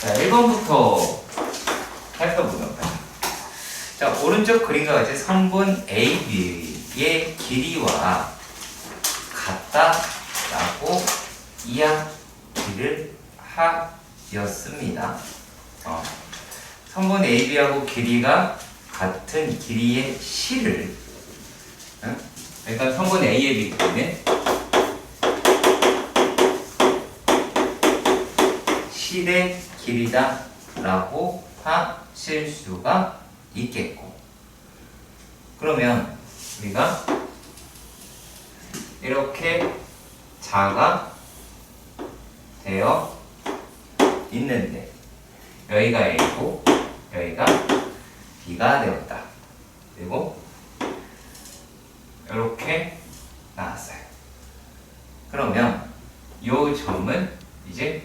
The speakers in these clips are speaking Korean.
자, 1번부터 살펴보도록 하죠. 자, 오른쪽 그림과 같이 선분 AB의 길이와 같다라고 이야기를 하였습니다. 선분 AB하고 길이가 같은 길이의 실을, 그러니까 선분 A의 길이는 실의 길이다 라고 하실 수가 있겠고, 그러면 우리가 이렇게 자가 되어 있는데 여기가 A고 여기가 B가 되었다. 그리고 이렇게 나왔어요. 그러면 이 점은 이제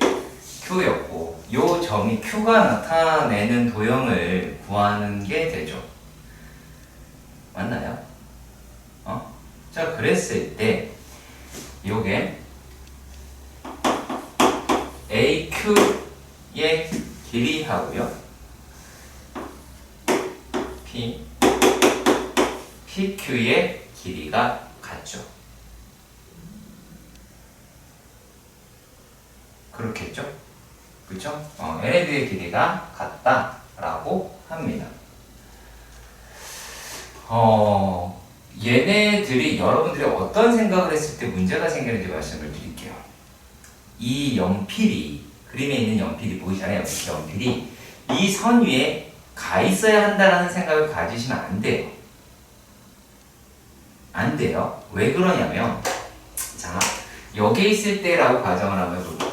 Q였고, 이 점이 Q가 나타내는 도형을 구하는 게 되죠. 맞나요? 자, 그랬을 때 요게 AQ의 길이하고요, PQ의 길이가 같죠. 그렇겠죠? 그쵸? 얘네들의 길이가 같다라고 합니다. 얘네들이 여러분들이 어떤 생각을 했을 때 문제가 생기는지 말씀을 드릴게요. 이 연필이, 그림에 있는 연필이 보이잖아요. 이렇게 연필이 이 선 위에 가 있어야 한다는 생각을 가지시면 안 돼요. 안 돼요. 왜 그러냐면, 자, 여기에 있을 때라고 가정을 하면 볼게요.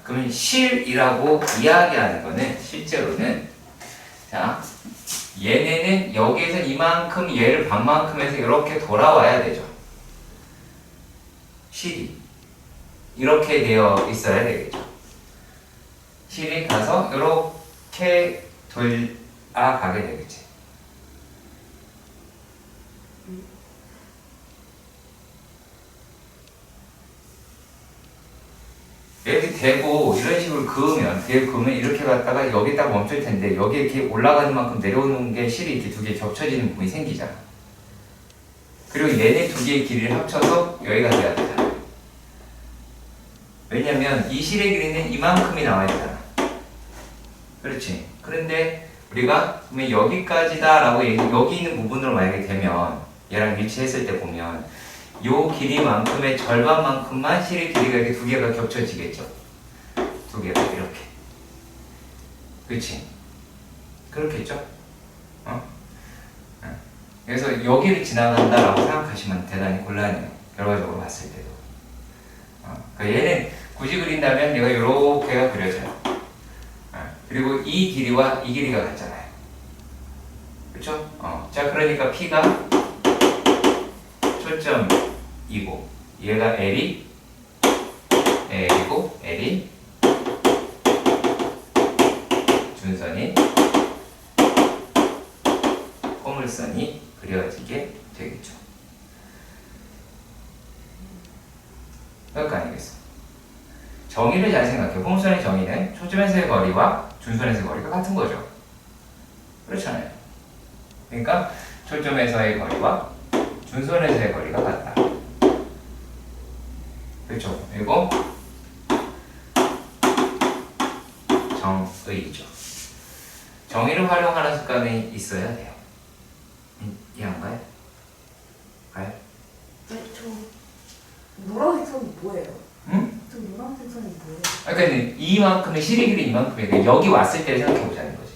그러면 실이라고 이야기하는 거는 실제로는, 자, 얘네는 여기에서 이만큼, 얘를 반만큼 해서 이렇게 돌아와야 되죠. 실이 이렇게 되어 있어야 되겠죠. 실이 가서 이렇게 돌아가게 되겠지. 이렇게 대고 이런 식으로 그으면 이렇게 갔다가 여기 딱 멈출 텐데, 여기 이렇게 올라가는 만큼 내려오는 게 실이 이렇게 두 개 겹쳐지는 부분이 생기잖아. 그리고 얘네 두 개의 길이를 합쳐서 여기가 돼야 되잖아. 왜냐면 이 실의 길이는 이만큼이 나와야 되잖아. 그렇지. 그런데 우리가 그러면 여기까지다라고 여기 있는 부분으로 만약에 되면, 얘랑 일치했을 때 보면 요 길이만큼의 절반만큼만 실의 길이가 이렇게 두 개가 겹쳐지겠죠. 두 개가 이렇게. 그치? 그렇겠죠? 그래서 여기를 지나간다라고 생각하시면 대단히 곤란해요. 결과적으로 봤을 때도. 그러니까 얘는 굳이 그린다면 얘가 요렇게가 그려져요. 그리고 이 길이와 이 길이가 같잖아요. 그쵸? 자, 그러니까 P가 초점이고, 얘가 L이고, L이 준선이, 포물선이 그려지게 되겠죠. 그러니까 아니겠어. 정의를 잘 생각해. 포물선의 정의는 초점에서의 거리와 준선에서의 거리가 같은 거죠. 그렇잖아요. 그러니까 초점에서의 거리와 준선에서의 거리가 같다. 그렇죠. 그리고 정의죠. 정의를 활용하는 습관이 있어야 돼요. 이해한가요? 가요? 네, 저 노란색 선이 뭐예요? 응? 저 노란색 선이 뭐예요? 그러니까 이만큼의 실의 길이 이만큼이니까 여기 왔을 때를 생각해 보자는 거지.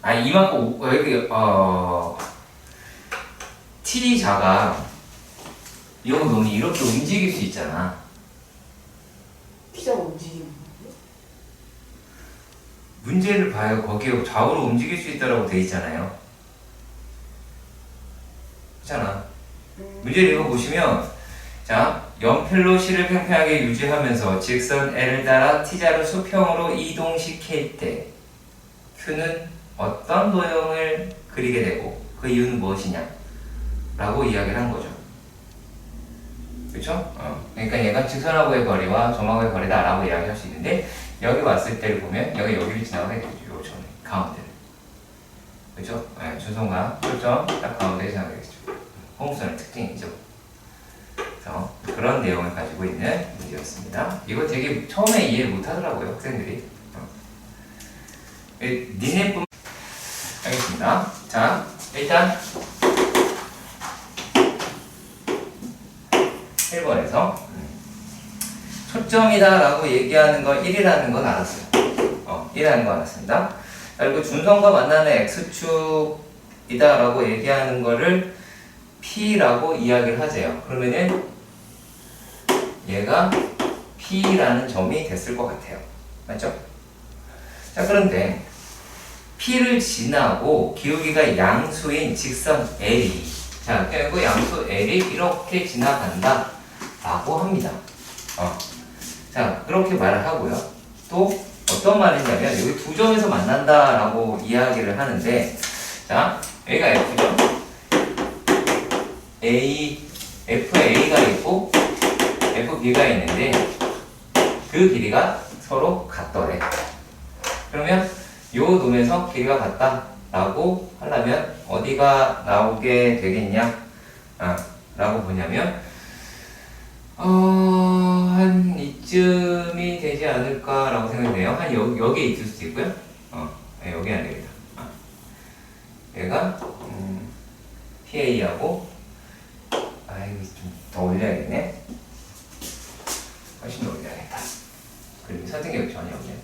아니, 이만큼 여기 T자가 이 정도면 이렇게 움직일 수 있잖아. 피자가 움직이는 거예요? 문제를 봐요. 거기에 좌우로 움직일 수 있다라고 돼 있잖아요. 그렇잖아. 문제를 읽어보시면, 자, 연필로 실을 팽팽하게 유지하면서 직선 L을 따라 T자를 수평으로 이동시킬 때 Q는 어떤 도형을 그리게 되고 그 이유는 무엇이냐? 라고 이야기를 한 거죠. 그쵸? 그러니까 얘가 직선하고의 거리와 점하고의 거리다라고 이야기할 수 있는데 여기 왔을 때를 보면 여기를 지나가게 되죠. 요 점에 가운데를. 그쵸? 네, 주소가 초점 딱 가운데에 지나가게 되죠. 호흡선의 특징이죠. 그래서 그런 내용을 가지고 있는 문제였습니다. 이거 되게 처음에 이해를 못하더라고요, 학생들이. 니네뿐 알겠습니다. 자, 일단 1번에서 초점이다 라고 얘기하는 거 1이라는 건 알았어요. 1이라는 거 알았습니다. 그리고 준선과 만나는 X축이다 라고 얘기하는 거를 P라고 이야기를 하세요. 그러면은 얘가 P라는 점이 됐을 것 같아요. 맞죠? 자, 그런데 P를 지나고 기울기가 양수인 직선 L이, 자, 결국 양수 L이 이렇게 지나간다 라고 합니다. 자, 그렇게 말을 하고요. 또 어떤 말을 했냐면 여기 두 점에서 만난다 라고 이야기를 하는데, 자, 여기가 F죠. FA가 있고 FB가 있는데 그 길이가 서로 같더래. 그러면 요 놈에서 길이가 같다 라고 하려면 어디가 나오게 되겠냐 라고 보냐면 한 이쯤이 되지 않을까 라고 생각돼요. 한 여기에 있을 수도 있고요. 네, 여기 안 되겠다. 얘가 PA하고 이거 좀 더 올려야겠네. 훨씬 더 올려야겠다. 그리고 선택력이 전혀 없네.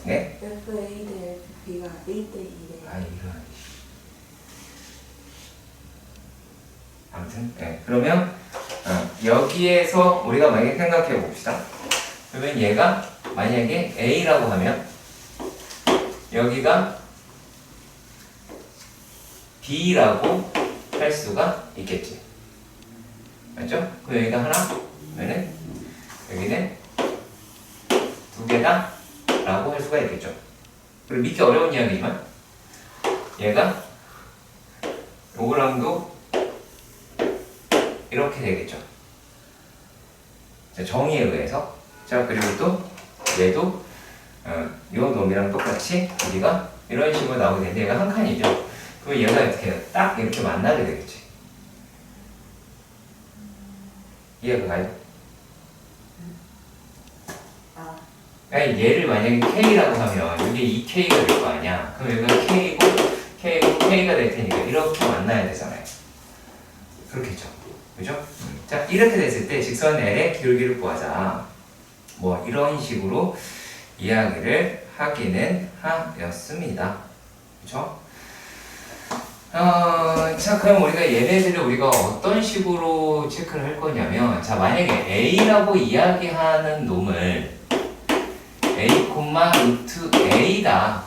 네? FA 대 FB가 1대 2래. 이런. 아무튼, 네. 그러면 여기에서 우리가 만약에 생각해 봅시다. 그러면 얘가 만약에 A라고 하면 여기가 B라고 할 수가 있겠지. 맞죠? 그럼 여기가 하나, 그러면은 여기는 두 개다 라고 할 수가 있겠죠. 그리고 믿기 어려운 이야기지만 얘가 요거랑도 이렇게 되겠죠. 자, 정의에 의해서. 자, 그리고 또 얘도 요 놈이랑 똑같이 길이가 이런 식으로 나오게 되는데 얘가 한 칸이죠. 그럼 얘가 어떻게 해요? 딱 이렇게 만나게 되겠지. 이해가 가요? 아니, 얘를 만약에 K라고 하면 이게 2K가 될 거 아니야. 그럼 여기가 K고 K가 될 테니까 이렇게 만나야 되잖아요. 그렇겠죠. 그죠? 자, 이렇게 됐을 때 직선 L의 기울기를 구하자. 뭐 이런 식으로 이야기를 하기는 하였습니다. 그죠? 자, 그럼 우리가 얘네들을 우리가 어떤 식으로 체크를 할 거냐면, 자, 만약에 A라고 이야기하는 놈을 A, 루트 A다.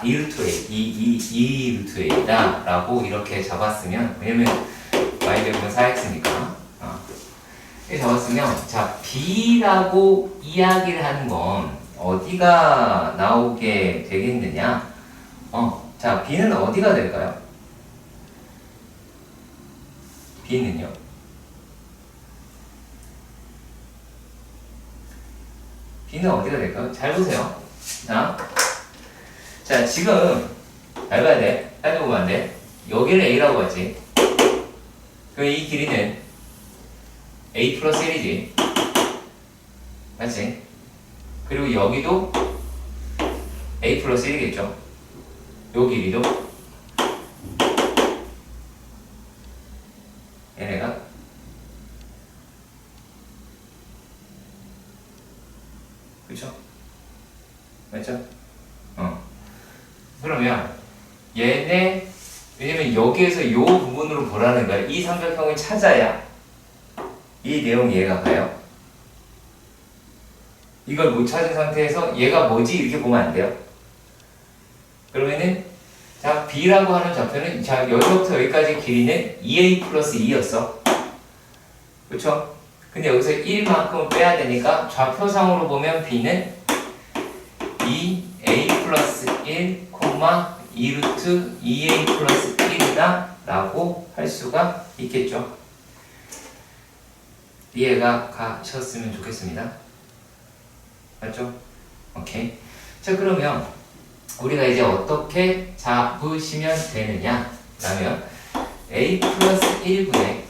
2 루트 A, 2 루트 A다. 라고 이렇게 잡았으면, 왜냐면 y제곱은 4x니까. 이렇게 잡았으면, 자, B라고 이야기를 하는 건 어디가 나오게 되겠느냐? 자, B는 어디가 될까요? B는요? B는 어디가 될까요? 잘 보세요. 자, 지금 잘 봐야 돼. 따져보면 안 돼. 여기를 A라고 하지. 그럼 이 길이는 A 플러스 1이지. 맞지? 그리고 여기도 A 플러스 1이겠죠. 요 길이도 얘네가 그쵸? 맞죠? 그러면 얘네, 왜냐면 여기에서 요 부분으로 보라는 거야. 이 삼각형을 찾아야 이 내용 이해가 가요. 이걸 못 찾은 상태에서 얘가 뭐지? 이렇게 보면 안 돼요. 그러면은 자, B라고 하는 좌표는 자, 여기부터 여기까지 길이는 2A 플러스 2였어. 그쵸? 근데 여기서 1만큼 빼야 되니까 좌표상으로 보면 B는 2A 플러스 1, 2루트 2a 플러스 1이다 라고 할 수가 있겠죠. 이해가 가셨으면 좋겠습니다. 맞죠? 오케이. 자, 그러면 우리가 이제 어떻게 잡으시면 되느냐 라면 a 플러스 1분의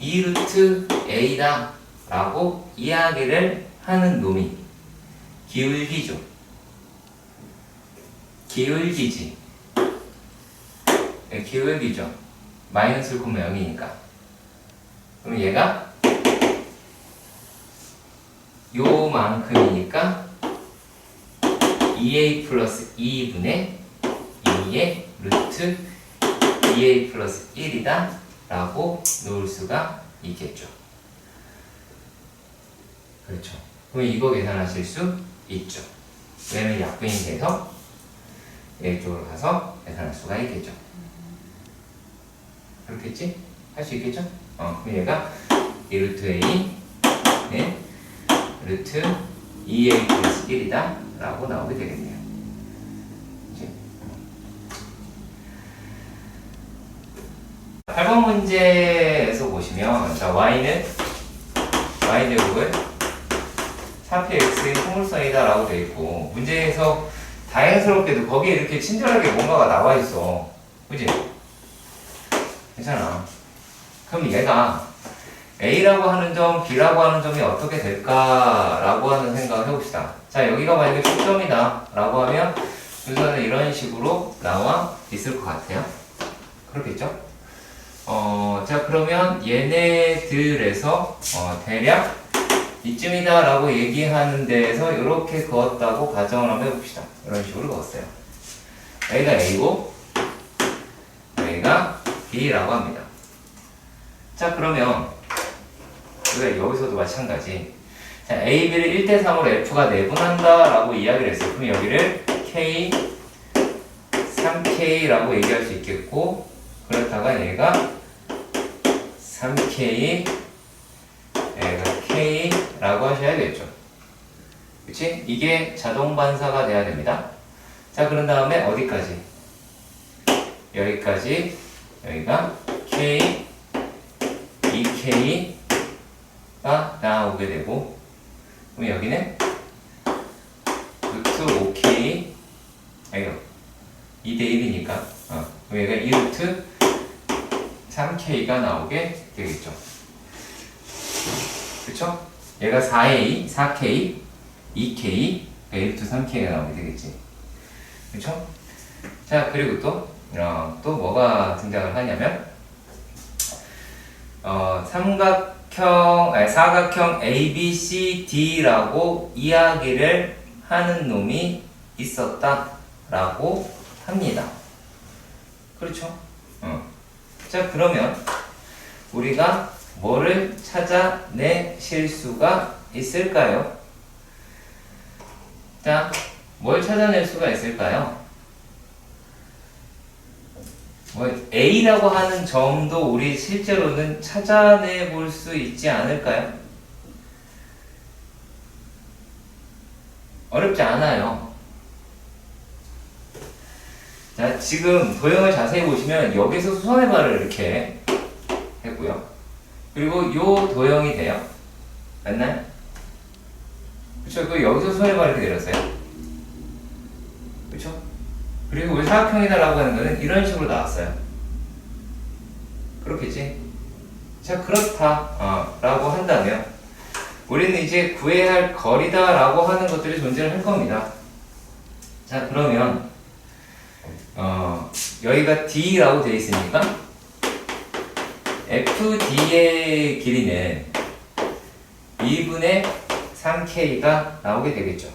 2루트 a다 라고 이야기를 하는 놈이 기울기죠. 기울기지. 네, 기울기죠. 마이너스를 곱하면 0이니까. 그럼 얘가 요만큼이니까 2a 플러스 2분의 2의 루트 2a 플러스 1이다 라고 놓을 수가 있겠죠. 그렇죠. 그럼 이거 계산하실 수 있죠. 왜냐면 약분이 돼서 이쪽으로 가서 계산할 수가 있겠죠. 그렇겠지? 할 수 있겠죠? 그럼 얘가 2루트 a 네, 루트 2a 플러스 1이다 라고 나오게 되겠네요. 그치? 8번 문제에서 보시면 자 y는 y제곱은 4p x의 소물선이다 라고 되어 있고 문제에서 다행스럽게도 거기에 이렇게 친절하게 뭔가가 나와 있어. 그치? 괜찮아. 그럼 얘가 A라고 하는 점, B라고 하는 점이 어떻게 될까라고 하는 생각을 해봅시다. 자, 여기가 만약에 초점이다 라고 하면 순서는 이런 식으로 나와 있을 것 같아요. 그렇겠죠? 자, 그러면 얘네들에서 대략 이쯤이다 라고 얘기하는 데에서 이렇게 그었다고 가정을 한번 해봅시다. 이런 식으로 그었어요. A가 A고 A가 B라고 합니다. 자, 그러면 우리가 여기서도 마찬가지. 자, A, B를 1대3으로 F가 내분한다 라고 이야기를 했어요. 그럼 여기를 K, 3K라고 얘기할 수 있겠고 그렇다가 얘가 3K, 얘가 K라고 하셔야겠죠. 그치? 이게 자동 반사가 돼야 됩니다. 자, 그런 다음에 어디까지? 여기까지, 여기가 K, 2K가 나오게 되고, 그럼 여기는 루트 5K, 아이고, 2대1이니까, 그럼 여기가 2루트 3K가 나오게 되겠죠. 그쵸? 얘가 4A, 4K, 2K, 1루트 3K가 나오게 되겠지. 그쵸? 자, 그리고 또 뭐가 등장을 하냐면, 사각형 ABCD라고 이야기를 하는 놈이 있었다라고 합니다. 그렇죠? 자, 그러면 우리가 뭐를 찾아내실 수가 있을까요? 자, 뭘 찾아낼 수가 있을까요? A라고 하는 점도 우리 실제로는 찾아내 볼 수 있지 않을까요? 어렵지 않아요. 자, 지금 도형을 자세히 보시면 여기서 수선의 발을 이렇게 했고요. 그리고 요 도형이 돼요. 맞나요? 그쵸? 그 여기서 수선의 발을 이렇게 내렸어요. 그쵸? 그리고 우리 사각형이다라고 하는 거는 이런 식으로 나왔어요. 그렇겠지? 자, 그렇다 라고 한다면 우리는 이제 구해야 할 거리다 라고 하는 것들이 존재를 할 겁니다. 자, 그러면 여기가 D라고 되어 있으니까 FD의 길이는 2분의 3K가 나오게 되겠죠.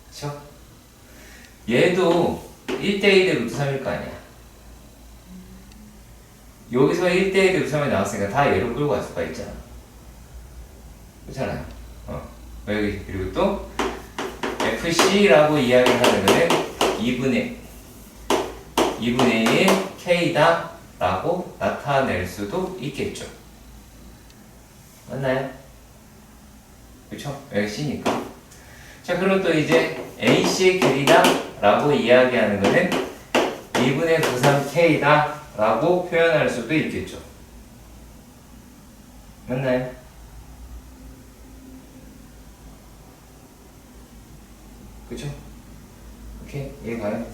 그쵸? 얘도 1대1의 루트 3일 거 아니야. 여기서 1대1의 루트 3이 나왔으니까 다 얘로 끌고 갈 수가 있잖아. 그렇잖아요. 여기, 그리고 또 FC라고 이야기하는 거는 2분의 1 K다 라고 나타낼 수도 있겠죠. 맞나요? 그쵸? 여기 C니까. 자, 그럼 또 이제 AC의 길이다 라고 이야기하는 거는 2분의 93K다 라고 표현할 수도 있겠죠. 맞나요? 그쵸? 오케이, 이해가요?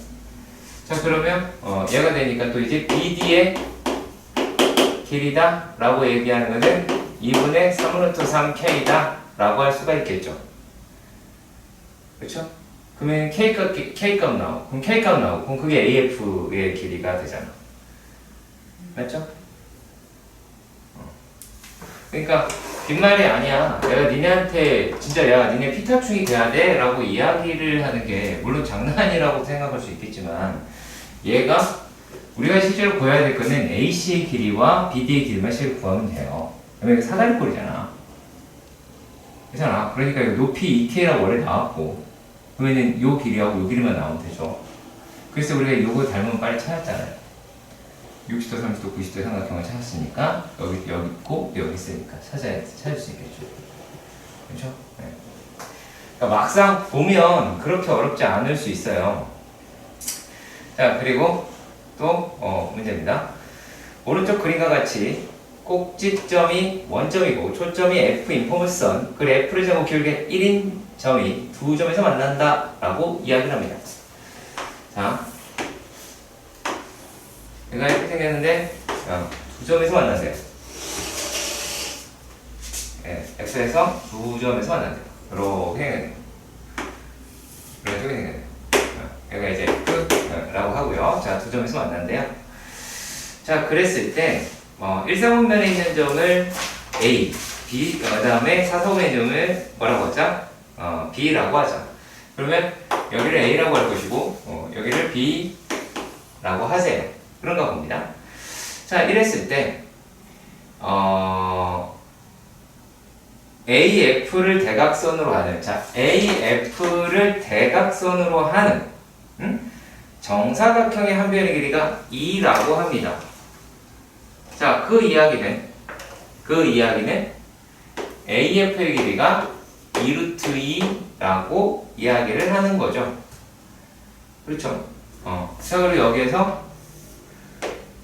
자, 그러면 얘가 되니까 또 이제 BD의 길이다 라고 얘기하는 거는 2분의 3루트 3K다 라고 할 수가 있겠죠. 그쵸? 그러면 K값 나오고, 그럼 K값 나오고, 그럼 그게 AF의 길이가 되잖아. 맞죠? 그러니까 빈말이 아니야. 내가 니네한테 진짜 야 니네 피타충이 돼야 돼 라고 이야기를 하는 게 물론 장난이라고 생각할 수 있겠지만 얘가 우리가 실제로 구해야 될 거는 AC의 길이와 BD의 길이만 실제 구하면 돼요. 왜냐면 이거 사다리꼴이잖아. 그렇잖아. 그러니까 이거 높이 2K라고 원래 나왔고 그러면은 요 길이하고 요 길이만 나오면 되죠. 그래서 우리가 요거 닮으면 빨리 찾았잖아요. 60도, 30도, 90도의 삼각형을 찾았으니까 여기 있고 여기 있으니까 찾을 수 있겠죠. 그렇죠? 네. 그러니까 막상 보면 그렇게 어렵지 않을 수 있어요. 자, 그리고 또 문제입니다. 오른쪽 그림과 같이 꼭지점이 원점이고 초점이 F인 포물선 그 F를 제목 기울기 1인 점이 두 점에서 만난다 라고 이야기를 합니다. 자, 얘가 이렇게 생겼는데 두 점에서 만나세요. 네, X에서 두 점에서 만난대요. 이렇게 생겼네요. 이렇게 생겼네요. 여기가 이제 F라고 하고요. 자, 두 점에서 만난대요. 자, 그랬을 때 1사분면에 있는 점을 A, B, 그 다음에 4사분면에 있는 점을 뭐라고 하자? B라고 하자. 그러면 여기를 A라고 할 것이고 여기를 B라고 하세요. 그런가 봅니다. 자, 이랬을 때 AF를 대각선으로 하는 AF를 대각선으로 하는 정사각형의 한 변의 길이가 2라고 합니다. 자, 그 이야기는 AF의 길이가 2루트 2라고 이야기를 하는 거죠. 그렇죠? 자, 그리고 여기에서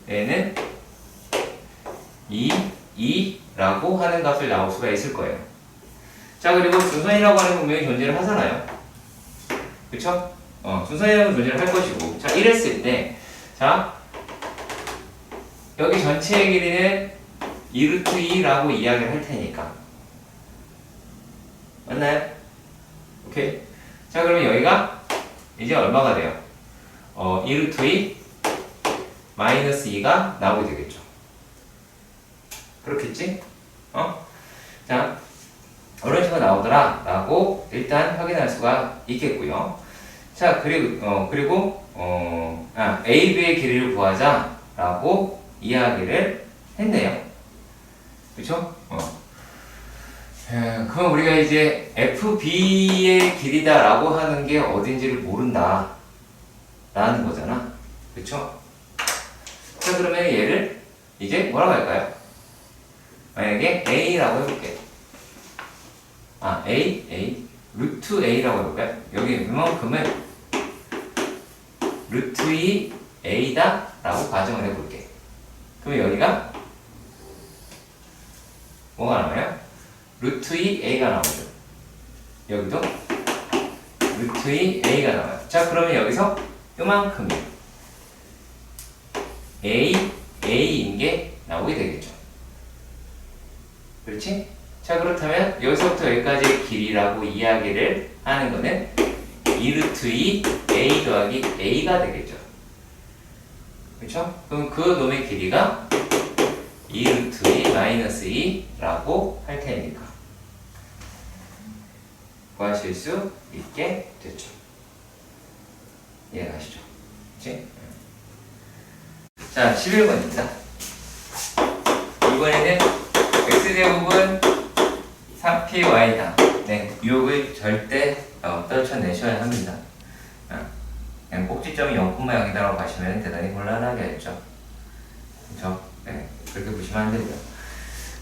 얘는 2라고 하는 값을 나올 수가 있을 거예요. 자, 그리고 준선이라고 하는 분명히 존재를 하잖아요. 그쵸? 준선이라는 존재를 할 것이고. 자, 이랬을 때, 자, 여기 전체의 길이는 2루트 2라고 이야기를 할 테니까. 맞나요? 오케이. 자, 그러면 여기가 이제 얼마가 돼요? 2루트 2 마이너스 2가 나오게 되겠죠. 그렇겠지? 자, 이런 식으로 나오더라 라고 일단 확인할 수가 있겠고요. 자, 그리고 A, B의 길이를 구하자 라고 이야기를 했네요. 그쵸? 그럼 우리가 이제 FB의 길이다 라고 하는 게 어딘지를 모른다 라는 거잖아. 그쵸? 자, 그러면 얘를 이제 뭐라고 할까요? 만약에 A라고 해볼게. A, 루트 A라고 해볼까요? 여기 이만큼은 루트 2 A다 라고 가정을 해볼게. 그럼 여기가 뭐가 나와요? 루트 2 A가 나오죠. 여기도 루트 2 A가 나와요. 자, 그러면 여기서 이만큼이 A인 게 나오게 되겠죠. 그렇지? 자, 그렇다면 여기서부터 여기까지의 길이라고 이야기를 하는 거는 2루트 2 A 더하기 A가 되겠죠. 그렇죠? 그럼 그 놈의 길이가 2루트 2 마이너스 2라고 할 테니까 구하실 수 있게 됐죠. 이해가시죠? 그렇지? 자, 11번입니다. 이번에는 x제곱은 3py다. 네, 유혹을 절대 떨쳐내셔야 합니다. 그냥 꼭지점이 0,0이다라고 하시면 대단히 곤란하게 했죠. 그렇죠? 네, 그렇게 보시면 안 되고요.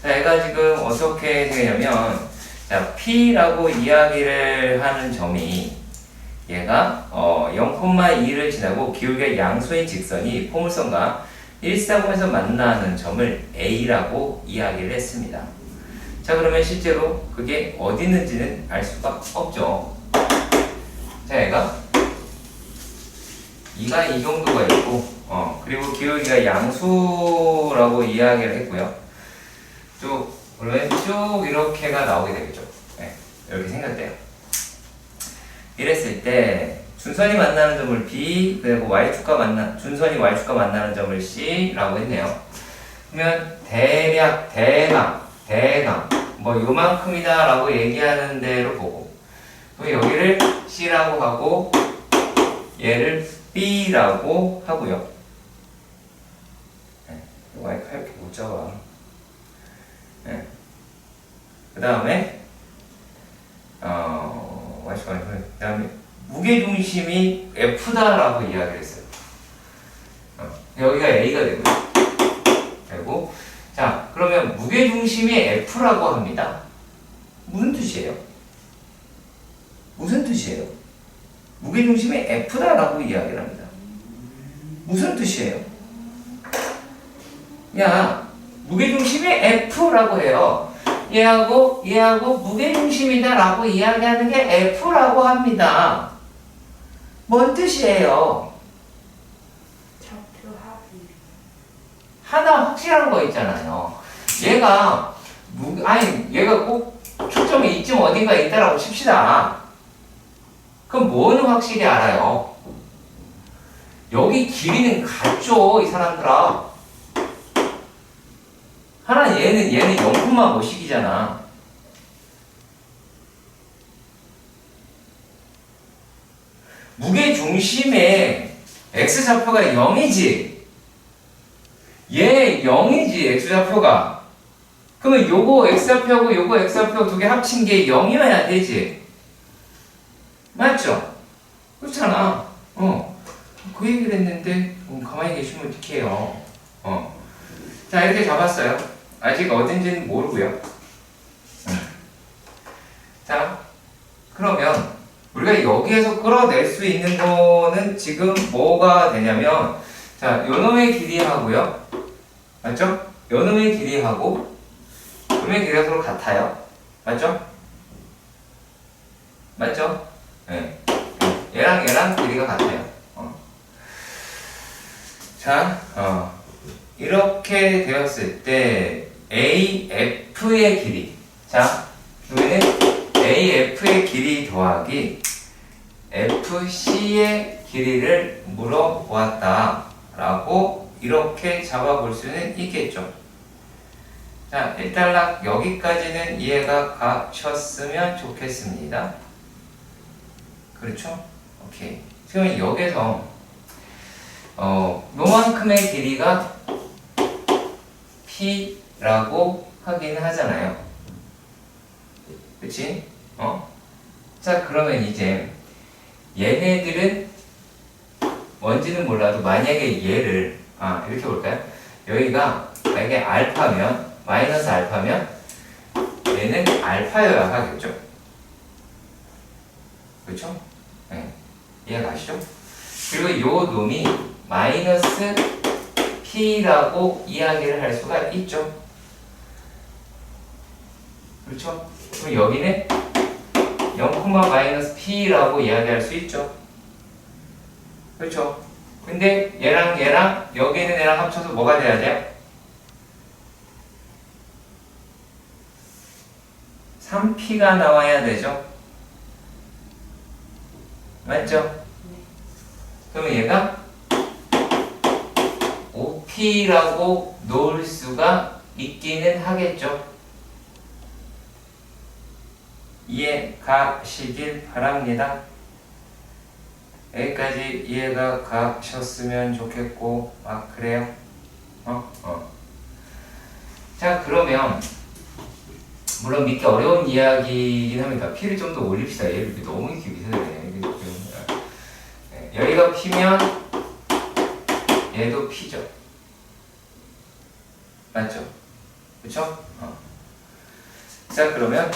자, 얘가 지금 어떻게 되냐면 자, P라고 이야기를 하는 점이 얘가 0,2를 지나고 기울기가 양수인 직선이 포물선과 일사공에서 만나는 점을 A라고 이야기를 했습니다. 자, 그러면 실제로 그게 어디 있는지는 알 수가 없죠. 자, 얘가 2가 이 정도가 있고 그리고 기울기가 양수라고 이야기를 했고요. 그러면 쭉 이렇게가 나오게 되겠죠. 네, 이렇게 생각돼요. 이랬을 때 준선이 만나는 점을 B, 그리고 준선이 y축과 만나는 점을 C라고 했네요. 그러면 대략 대강 뭐 요만큼이다 라고 얘기하는 대로 보고, 또 여기를 C라고 하고 얘를 B라고 하고요. 네, 마이크 이렇게 못 잡아. 네. 그 다음에 그 다음에 무게중심이 F다라고 이야기를 했어요. 여기가 A가 되고, 자, 그러면 무게중심이 F라고 합니다. 무슨 뜻이에요? 무슨 뜻이에요? 무게중심이 F다라고 이야기를 합니다. 무슨 뜻이에요? 야, 무게중심이 F라고 해요. 얘하고 무게중심이다라고 이야기하는 게 F라고 합니다. 뭔 뜻이에요? 좌표 합이. 하나 확실한 거 있잖아요. 얘가 얘가 꼭 초점이 이쯤 어딘가 있다라고 칩시다. 그럼 뭐는 확실히 알아요? 여기 길이는 같죠, 이 사람들아. 하나 얘는 0,5씩이잖아. 무게 중심의 x좌표가 0이지. 얘 0이지, x좌표가. 그러면 요거 x좌표하고 요거 x좌표 두 개 합친 게 0이어야 되지. 맞죠? 그렇잖아. 그 얘기를 했는데 가만히 계시면 어떡해요. 자, 이렇게 잡았어요. 아직 어딘지는 모르고요. 자, 그러면 우리가 여기에서 끌어낼 수 있는 거는 지금 뭐가 되냐면, 자, 요놈의 길이하고요. 맞죠? 요놈의 길이하고 요놈의 길이가 서로 같아요. 맞죠? 맞죠? 네. 얘랑 길이가 같아요. 자, 이렇게 되었을 때 AF의 길이, 자, 여기는 AF의 길이 더하기 FC의 길이를 물어보았다 라고 이렇게 잡아볼 수는 있겠죠. 자, 일단락 여기까지는 이해가 가셨으면 좋겠습니다. 그렇죠? 오케이. 지금 여기서 요만큼의 길이가 P라고 하긴 하잖아요. 그치? 자, 그러면 이제 얘네들은 뭔지는 몰라도 만약에 얘를 이렇게 볼까요? 여기가 만약에 알파면, 마이너스 알파면 얘는 알파여야 하겠죠? 그렇죠? 네. 이해가 가시죠? 그리고 요 놈이 마이너스 P라고 이야기를 할 수가 있죠. 그렇죠? 그럼 여기는 0,-P라고 이야기할 수 있죠. 그렇죠? 근데 얘랑 여기 있는 애랑 합쳐서 뭐가 돼야 돼요? 3P가 나와야 되죠. 맞죠? 그러면 얘가 5P라고 놓을 수가 있기는 하겠죠. 이해 가시길 바랍니다. 여기까지 이해가 가셨으면 좋겠고, 그래요? 자, 그러면 물론 믿기 어려운 이야기이긴 합니다. P를 좀 더 올립시다. 얘를 너무 이렇게 미세네. 여기가 P면 얘도 P죠. 맞죠? 그쵸? 자, 그러면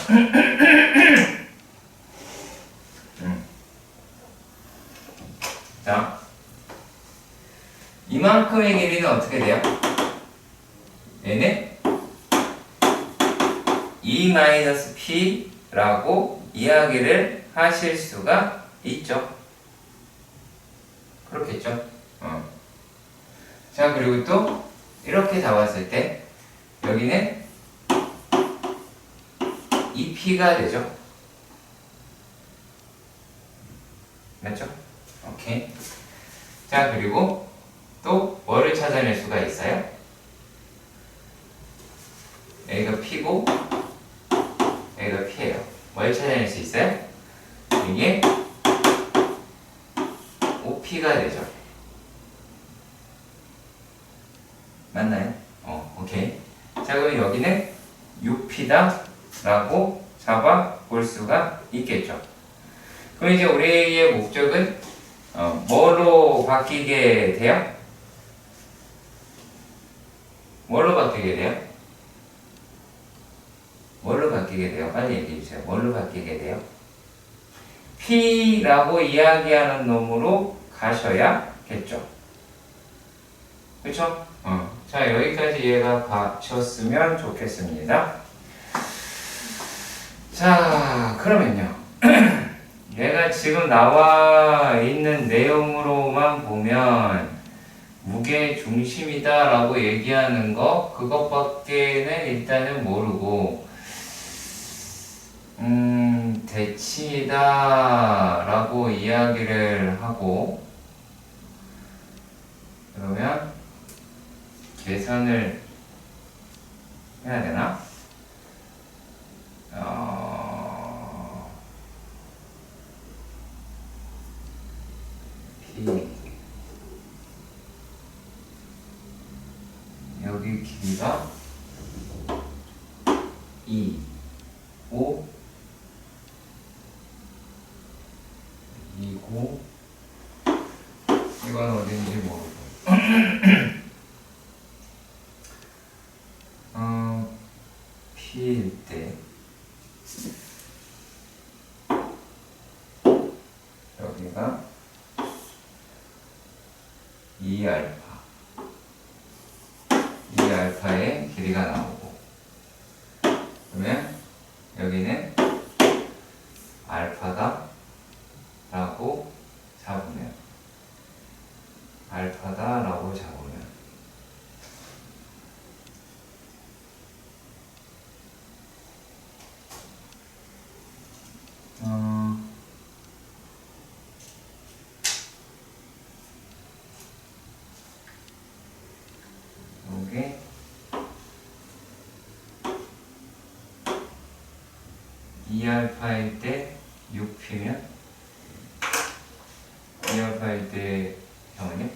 자, 이만큼의 길이는 어떻게 돼요? 얘는 E-P라고 이야기를 하실 수가 있죠. 그렇겠죠? 자, 그리고 또 이렇게 잡았을 때 여기는 EP가 되죠. 맞죠? 오케이. 자, 그리고 또 뭐를 찾아낼 수가 있어요? 여기가 P고 여기가 P예요. 뭘 찾아낼 수 있어요? 이게 OP가 되죠. 맞나요? 오케이. 자, 그럼 여기는 UP다 라고 잡아 볼 수가 있겠죠. 그럼 이제 우리의 목적은 뭐로 바뀌게 돼요? 뭘로 바뀌게 돼요? 뭘로 바뀌게 돼요? 빨리 얘기해 주세요. 뭘로 바뀌게 돼요? P라고 이야기하는 놈으로 가셔야겠죠. 그쵸? 자, 여기까지 이해가 가셨으면 좋겠습니다. 자, 그러면요. 얘가 지금 나와 있는 내용으로만 보면 무게 중심이다 라고 얘기하는 거 그것밖에는 일단은 모르고 대칭이다 라고 이야기를 하고 그러면 계산을 해야 되나? P 여기 길이가 2, 5, 2고 이건 어딘지 모르고 P일 때 여기가 2알파 2알파의 길이가 나오고 그러면 여기는 알파다 라고 잡으면 알파다 라고 잡으면 요게 2알파일 때 6P면 2알파일 때 잠깐만요.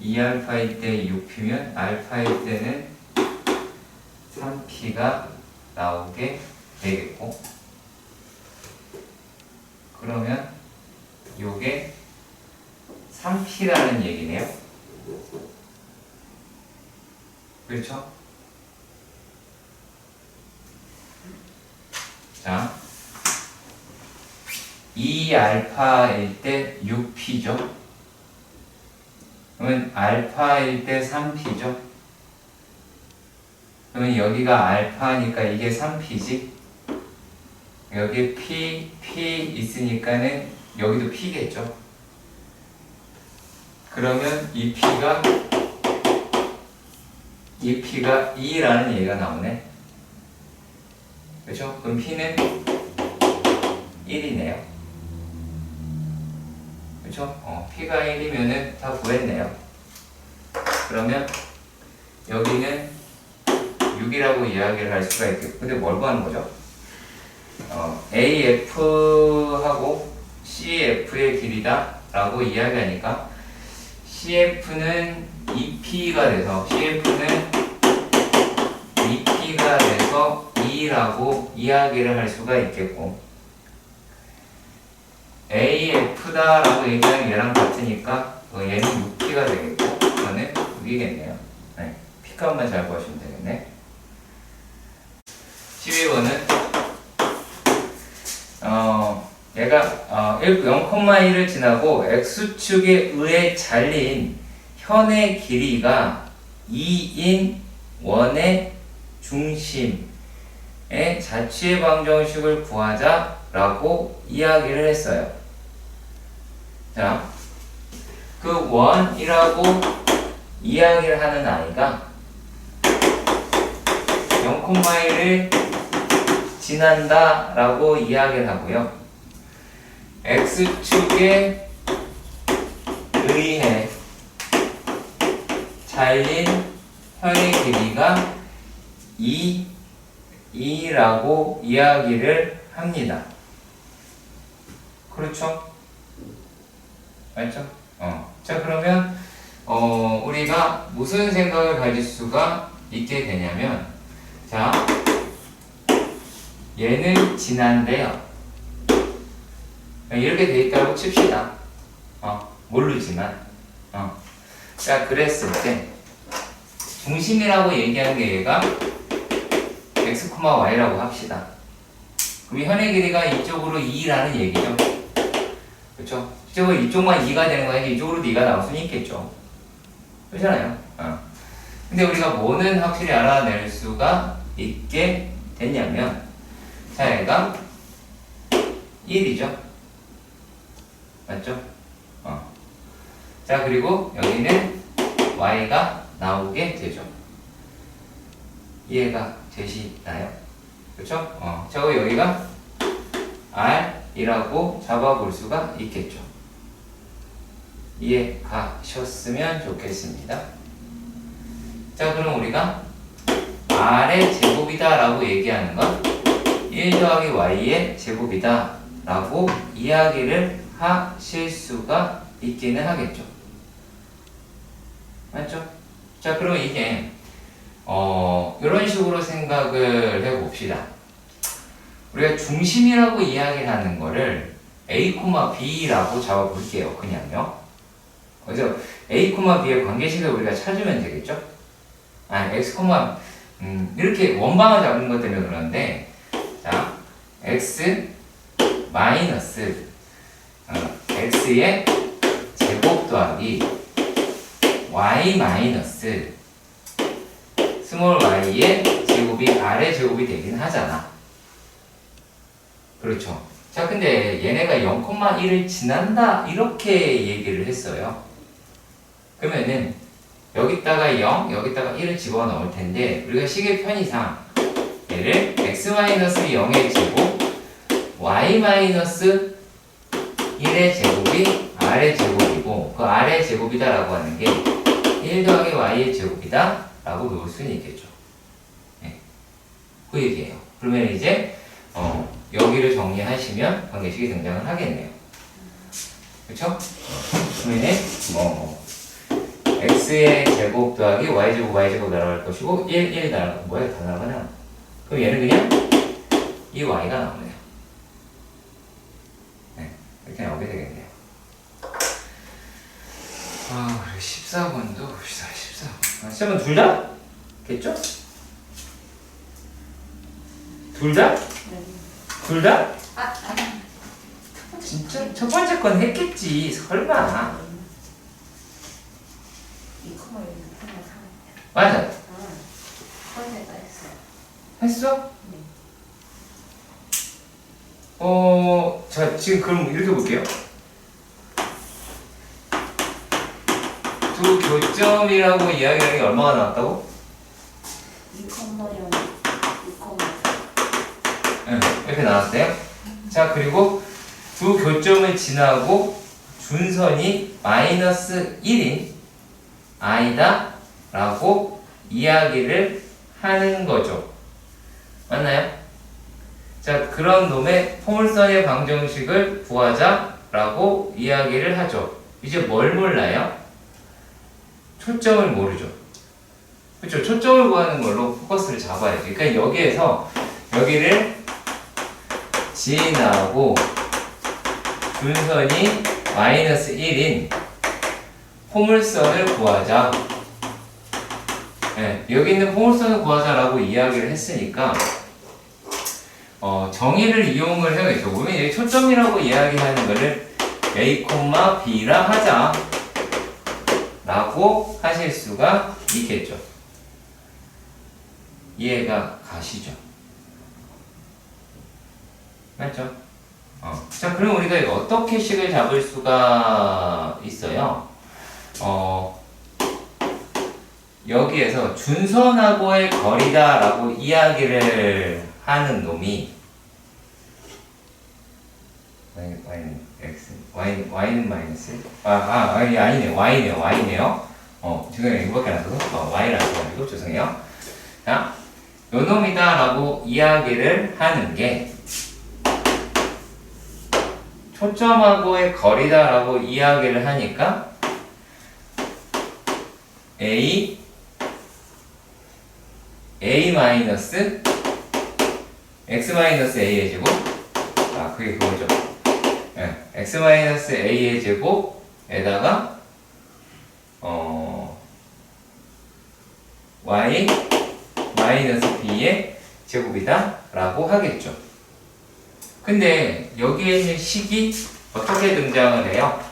2알파일 때 6P면 알파일 때는 3P가 나오게 되겠고 그러면 요게 3P라는 얘기네요. 그렇죠? 자, 2알파일 때 6P죠. 그러면 알파일 때 3P죠. 그러면 여기가 알파니까 이게 3P지. 여기 P 있으니까는 여기도 P겠죠. 그러면 이 P가 2라는 얘기가 나오네. 그렇죠? 그럼 P는 1이네요. 그렇죠? P가 1이면은 다 구했네요. 그러면 여기는 6이라고 이야기를 할 수가 있겠고 근데 뭘 구하는 거죠? AF하고 CF의 길이다 라고 이야기하니까 CF는 2P가 돼서 CF는 2P가 돼서 2라고 이야기를 할 수가 있겠고 AF다 라고 얘기하면 얘랑 같으니까 얘는 6P가 되겠고 이거는 6이겠네요. 네, P값만 잘 구하시면 되겠네. 12번은 0,1을 지나고 x축에 의해 잘린 현의 길이가 2인 원의 중심의 자취의 방정식을 구하자라고 이야기를 했어요. 자, 그 원이라고 이야기를 하는 아이가 0,1을 지난다라고 이야기를 하고요. x축에 의해 잘린 현의 길이가 2라고 이야기를 합니다. 그렇죠? 맞죠? 자, 그러면 우리가 무슨 생각을 가질 수가 있게 되냐면, 자, 얘는 지난데요. 이렇게 돼 있다고 칩시다. 모르지만. 자, 그랬을 때 중심이라고 얘기하는 게 얘가 x, y라고 합시다. 그럼 현의 길이가 이쪽으로 2라는 얘기죠. 그렇죠? 이쪽으로 이쪽만 2가 되는 거야. 이쪽으로도 2가 나올 수는 있겠죠. 그렇잖아요. 근데 우리가 뭐는 확실히 알아낼 수가 있게 됐냐면, 자, 얘가 1이죠. 맞죠? 자, 그리고 여기는 y가 나오게 되죠. 이해가 되시나요? 그렇죠? 자, 여기가 r이라고 잡아볼 수가 있겠죠. 이해 가셨으면 좋겠습니다. 자, 그럼 우리가 r의 제곱이다 라고 얘기하는 건 1 더하기 y의 제곱이다 라고 이야기를 하실 수가 있기는 하겠죠. 맞죠? 자, 그럼 이게 이런 식으로 생각을 해봅시다. 우리가 중심이라고 이야기를 하는 거를 a, b라고 잡아볼게요. 그냥요. 그래서 a, b의 관계식을 우리가 찾으면 되겠죠? x, 이렇게 원방을 잡는 것 때문에 그러는데, 자, x 마이너스 x의 제곱 더하기 y 마이너스 스몰 y의 제곱이 r의 제곱이 되긴 하잖아. 그렇죠. 자, 근데 얘네가 0,1을 지난다 이렇게 얘기를 했어요. 그러면은 여기다가 0, 여기다가 1을 집어넣을 텐데, 우리가 식의 편의상 얘를 x-0의 제곱 y-1의 제곱이 r의 제곱이고, 그 r의 제곱이다 라고 하는 게 1 더하기 y의 제곱이다 라고 놓을 수는 있겠죠. 네. 그 얘기예요. 그러면 이제 여기를 정리하시면 관계식이 등장을 하겠네요. 그렇죠? 그러면 x의 제곱 더하기 y제곱 날아갈 것이고 1 날아갈 뭐야? 다 날아가냐? 그럼 얘는 그냥 이 y가 나오네요. 네, 이렇게 나오게 되겠네요. 그래, 14번도 봅시다. 14번. 14번 둘 다? 겠죠? 둘 다? 둘 다? 진짜 첫 번째 건 했겠지. 설마. 맞아. 했어? 자, 지금 그럼 이렇게 볼게요. 두 교점이라고 이야기하는 게 얼마가 나왔다고? 2,0. 네, 이렇게 나왔어요. 자, 그리고 두 교점을 지나고 준선이 마이너스 1인 i다 라고 이야기를 하는 거죠. 맞나요? 자, 그런 놈의 포물선의 방정식을 구하자 라고 이야기를 하죠. 이제 뭘 몰라요? 초점을 모르죠. 그렇죠? 초점을 구하는 걸로 포커스를 잡아야지. 그러니까 여기에서 여기를 지나고 준선이 마이너스 1인 포물선을 구하자. 네, 여기 있는 포물선을 구하자라고 이야기를 했으니까 정의를 이용을 해야겠죠. 우리는 초점이라고 이야기하는 거를 A, B라 하자 라고 하실 수가 있겠죠. 이해가 가시죠? 맞죠? 자, 그럼 우리가 이거 어떻게 식을 잡을 수가 있어요? 여기에서 준선하고의 거리다라고 이야기를 하는 놈이 y는 마이너스 아니네요. y네요. 지금 이거밖에 안 써서 y라고 해가지고 죄송해요. 자, 요 놈이다라고 이야기를 하는 게 초점하고의 거리다라고 이야기를 하니까 a 마이너스 x 마이너스 a의 제곱, 그게 그거죠. x 마이너스 a의 제곱에다가 y 마이너스 b의 제곱이다 라고 하겠죠. 근데 여기에 있는 식이 어떻게 등장을 해요?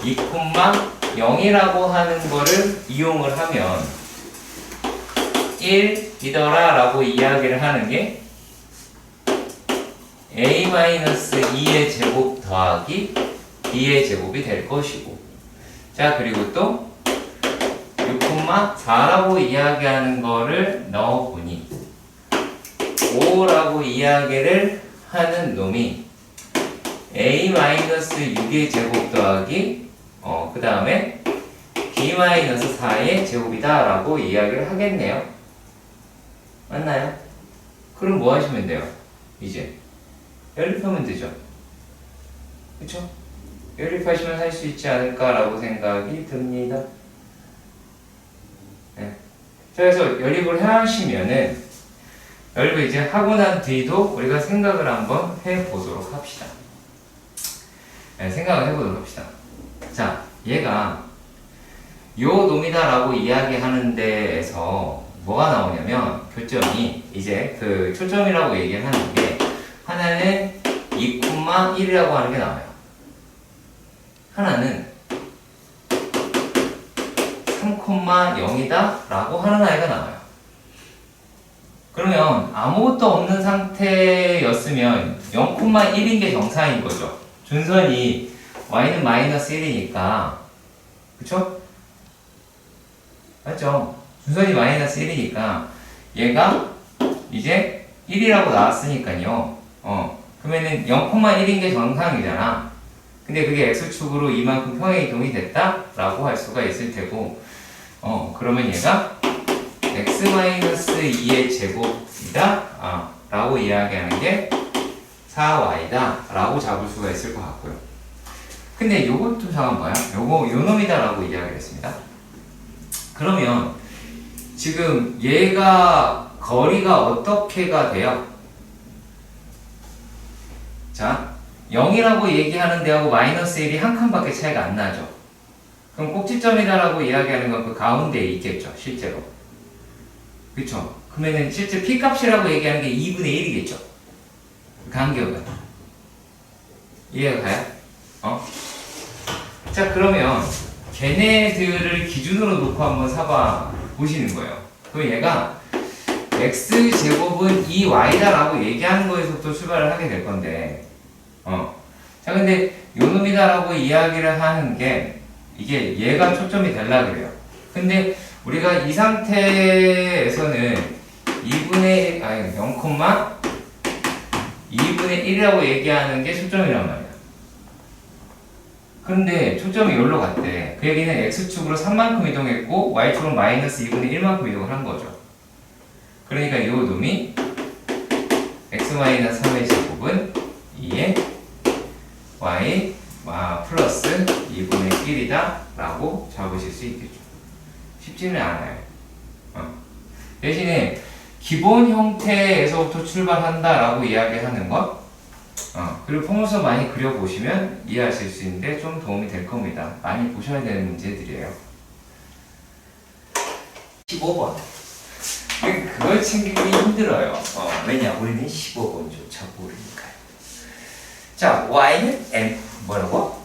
2,0이라고 하는 거를 이용을 하면 1이더라 라고 이야기를 하는 게 a-2의 제곱 더하기 b의 제곱이 될 것이고, 자, 그리고 또 6,4라고 이야기하는 거를 넣어보니 5라고 이야기를 하는 놈이 a-6의 제곱 더하기 그 다음에 b-4의 제곱이다 라고 이야기를 하겠네요. 맞나요? 그럼 뭐 하시면 돼요? 이제 연립하면 되죠. 그쵸? 연립하시면 할 수 있지 않을까 라고 생각이 듭니다. 네. 자, 그래서 연립을 하시면은 연립을 이제 하고 난 뒤도 우리가 생각을 한번 해보도록 합시다. 네, 생각을 해보도록 합시다. 자, 얘가 요 놈이다 라고 이야기하는 데에서 뭐가 나오냐면 교점이 이제 그 초점이라고 얘기를 하는 게 하나는 2,1이라고 하는 게 나와요. 하나는 3,0이다 라고 하는 아이가 나와요. 그러면 아무것도 없는 상태였으면 0,1인 게 정상인 거죠. 준선이 y는 마이너스 1이니까, 그쵸? 맞죠? 준선이 마이너스 1이니까 얘가 이제 1이라고 나왔으니까요. 그러면은 0,1인 게 정상이잖아. 근데 그게 x축으로 이만큼 평행이동이 됐다 라고 할 수가 있을 테고, 그러면 얘가 x-2의 제곱이다 라고 이야기하는 게 4y다 라고 잡을 수가 있을 것 같고요. 근데 요것도 잠깐 뭐야? 요 놈이다 라고 이야기를 했습니다. 그러면 지금 얘가 거리가 어떻게가 돼요? 자, 0이라고 얘기하는 데하고 마이너스 1이 한 칸밖에 차이가 안 나죠. 그럼 꼭지점이다라고 이야기하는 건 그 가운데에 있겠죠, 실제로. 그쵸? 그러면은 실제 P값이라고 얘기하는 게 2분의 1이겠죠. 간격은. 이해가 가요? 자, 그러면 걔네들을 기준으로 놓고 한번 삼아 보시는 거예요. 그럼 얘가 x제곱은 2y다라고 얘기하는 거에서부터 출발을 하게 될 건데, 자, 근데 요놈이다라고 이야기를 하는 게 이게 얘가 초점이 되려 그래요. 근데 우리가 이 상태에서는 0,2분의 1이라고 얘기하는 게 초점이란 말이야. 그런데 초점이 여기로 갔대. 그 얘기는 x축으로 3만큼 이동했고 y축으로 마이너스 2분의 1만큼 이동을 한 거죠. 그러니까 이 놈이 x-3의 제곱은 2의 y 플러스 2분의 1이다 라고 잡으실 수 있겠죠. 쉽지는 않아요. 대신에 기본 형태에서부터 출발한다 라고 이야기하는 것, 그리고 포모서 많이 그려보시면 이해하실 수 있는데 좀 도움이 될 겁니다. 많이 보셔야 되는 문제들이에요. 15번. 그걸 챙기기 힘들어요. 왜냐? 우리는 15번조차 모르니까요. 자, y는 뭐라고?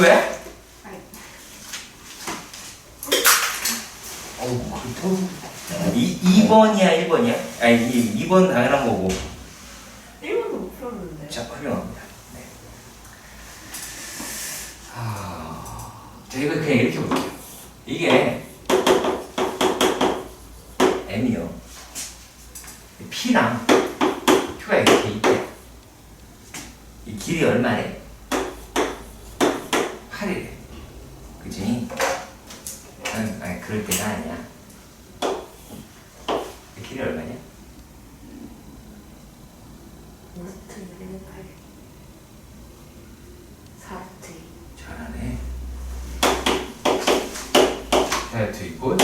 왜? 아니. 어우, 또 2번이야, 1번이야? 아니, 2번 당연한 거고. 1번도 못 풀었는데. 자, 훌륭합니다. 네. 자, 이거 그냥 이렇게 볼게요. 이게 M이요. P랑 Q가 이렇게 있대. 이 길이 얼마래? 8이래. 그지? 아니, 그럴 때가 아니야. 이 길이 얼마냐? 루트 2분의 8. 4루트 2. 잘하네. 다이어트 이꼴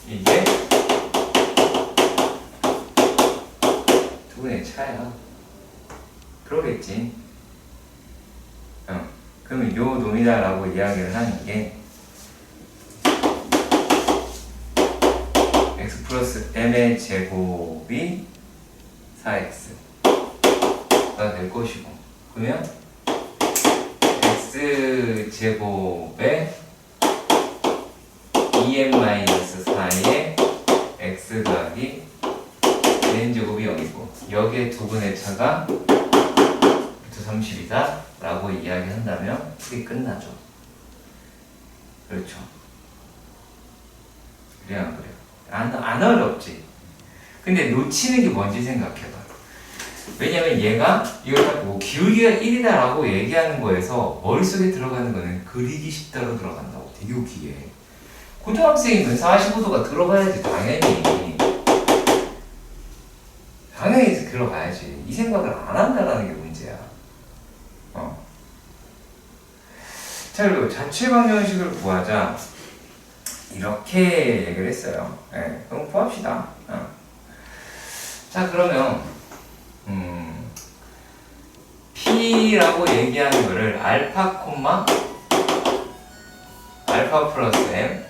이게 두 분의 차야. 그러겠지. 그러면 요 놈이다라고 이야기를 하는 게 x 플러스 m의 제곱이 4x가 될 것이고, 그러면 x 제곱에 2m-4의 x 더하기 n 제곱이 0이고, 여기에 두 분의 차가 루트 30이다 라고 이야기한다면 풀이 끝나죠. 그렇죠. 그래야 안 그래요? 안 어렵지. 근데 놓치는 게 뭔지 생각해봐. 왜냐면 얘가 이걸 갖고 기울기가 1이다 라고 얘기하는 거에서 머릿속에 들어가는 거는 그리기 쉽다로 들어간다고. 되게 웃기게. 고등학생이면 45도가 들어가야지. 당연히 들어가야지. 이 생각을 안 한다는 게 문제야. 자, 그리고 자체 방정식을 구하자. 이렇게 얘기를 했어요. 네, 그럼 구합시다. 자, 그러면 P라고 얘기하는 거를 알파 플러스 M,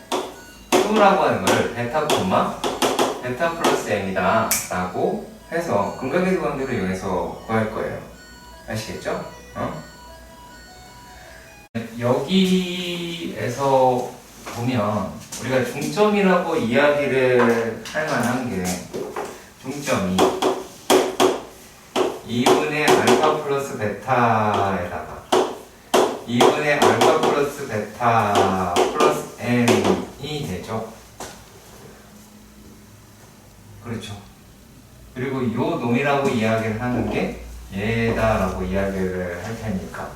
Q라고 하는 거를 베타 플러스 M이다 라고 해서 근각계수 관계를 이용해서 구할 거예요. 아시겠죠? 여기에서 보면 우리가 중점이라고 이야기를 할 만한 게, 중점이 2분의 알파 플러스 베타에다가 2분의 알파 플러스 베타 플러스 n이 되죠. 그렇죠. 그리고 요 놈이라고 이야기를 하는 게 얘다라고 이야기를 할 테니까,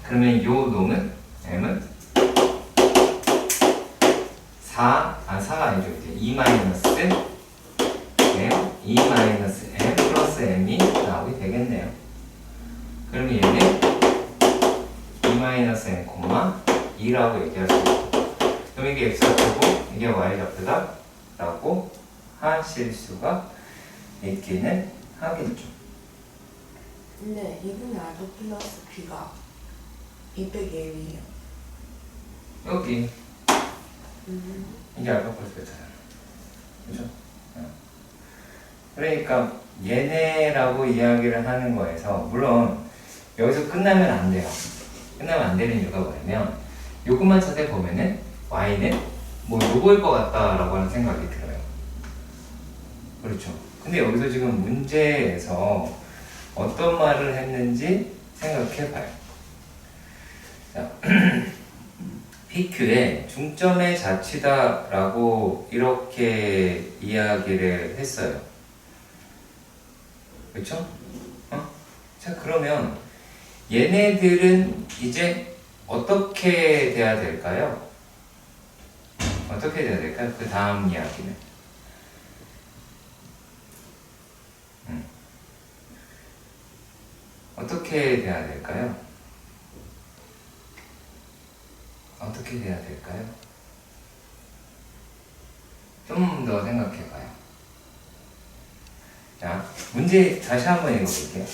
그러면 요 놈은 m은 4가 아니죠. 이제 2 마이너스 m, 2 마이너스 m 플러스 m이 나오게 되겠네요. 그러면 얘는 2 마이너스 m, 2라고 얘기할 수 있고, 그럼 이게 x 좌표고 이게 y 좌표다 라고 하실 수가 있기는 하겠죠. 근데 2분의 알파 플러스 b가 200m이에요. 여기 이게 알파 플러스 베타잖아. 그죠? 그러니까 얘네라고 이야기를 하는 거에서, 물론 여기서 끝나면 안 돼요. 끝나면 안 되는 이유가 뭐냐면, 요것만 찾아보면은 y는 뭐 요거일 것 같다라고 하는 생각이 들어요. 그렇죠. 근데 여기서 지금 문제에서 어떤 말을 했는지 생각해봐요. 자, PQ의 중점의 자치다라고 이렇게 이야기를 했어요. 그렇죠? 자, 그러면 얘네들은 이제 어떻게 돼야 될까요? 어떻게 돼야 될까요? 그 다음 이야기는. 어떻게 돼야 될까요? 어떻게 돼야 될까요? 좀 더 생각해봐요. 자, 문제 다시 한번 읽어볼게요.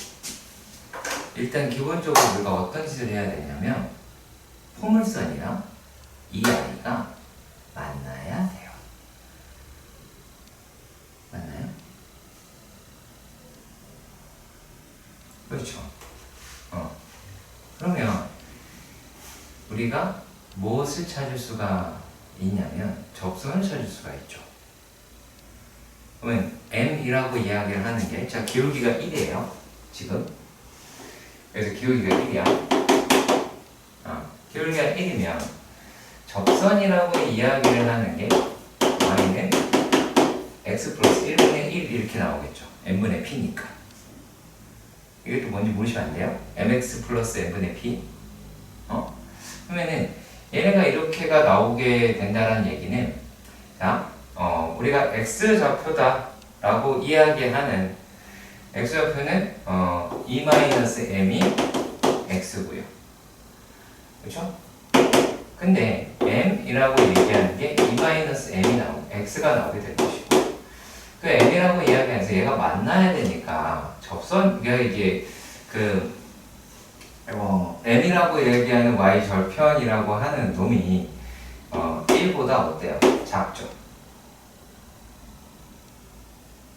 일단 기본적으로 우리가 어떤 짓을 해야 되냐면, 포물선이랑 이 아이가 만나야 돼요. 맞나요? 우리가 무엇을 찾을 수가 있냐면 접선을 찾을 수가 있죠. 그러면 m이라고 이야기를 하는 게, 자, 기울기가 1이에요 지금. 그래서 기울기가 1이야. 기울기가 1이면 접선이라고 이야기를 하는 게 y는 x 플러스 1분의 1 이렇게 나오겠죠. n분의 p니까. 이게 또 뭔지 모르시면 안 돼요. mx 플러스 n분의 p. 그러면은 얘네가 이렇게가 나오게 된다는 얘기는, 자, 우리가 x 좌표다라고 이야기하는 x 좌표는 2-m이 x고요. 그렇죠? 근데 m이라고 얘기하는 게 2-m이 나오고 x가 나오게 될 것이고, 그 m이라고 이야기해서 얘가 만나야 되니까 접선, 그러니까 이게 그 m이라고 얘기하는 y 절편이라고 하는 놈이 1보다 어때요? 작죠.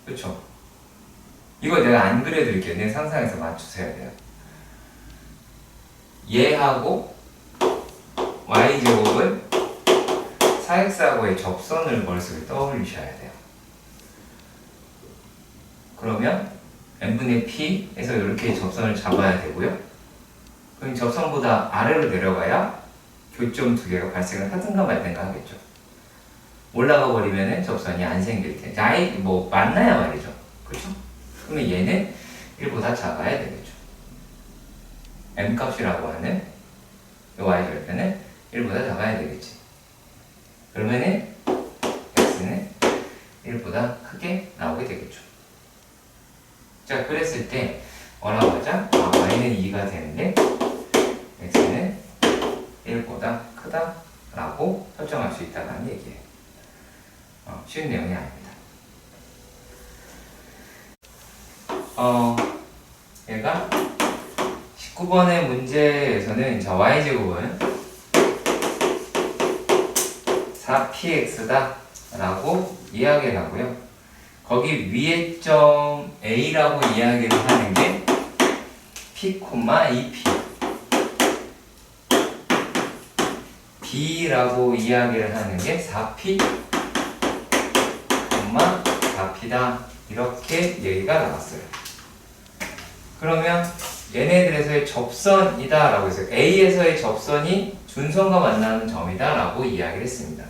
그렇죠? 이거 내가 안 그려드릴게요. 내 상상해서 맞추셔야 돼요. 얘하고 y제곱은 4x하고의 접선을 머릿속에 떠올리셔야 돼요. 그러면 n분의 p에서 이렇게 접선을 잡아야 되고요. 그럼 접선보다 아래로 내려가야 교점 두 개가 발생을 하든가 말든가 하겠죠. 올라가 버리면은 접선이 안 생길 텐데, 아예 뭐 만나야 말이죠. 그렇죠? 그러면 얘는 1보다 작아야 되겠죠. m 값이라고 하는 이 y 절편은 1보다 작아야 되겠지. 그러면은 x는 1보다 크게 나오게 되겠죠. 자, 그랬을 때 뭐라고 하자? y는 2가 되는데 x는 1보다 크다라고 설정할 수 있다는 얘기예요. 쉬운 내용이 아닙니다. 얘가 19번의 문제에서는 자, y제곱은 4px다 라고 이야기를 하고요. 거기 위에 점 a라고 이야기를 하는 게 p, 2p b라고 이야기를 하는 게 4p, 4p다 이렇게 얘기가 나왔어요. 그러면 얘네들에서의 접선이다 라고 했어요. A에서의 접선이 준선과 만나는 점이다 라고 이야기를 했습니다.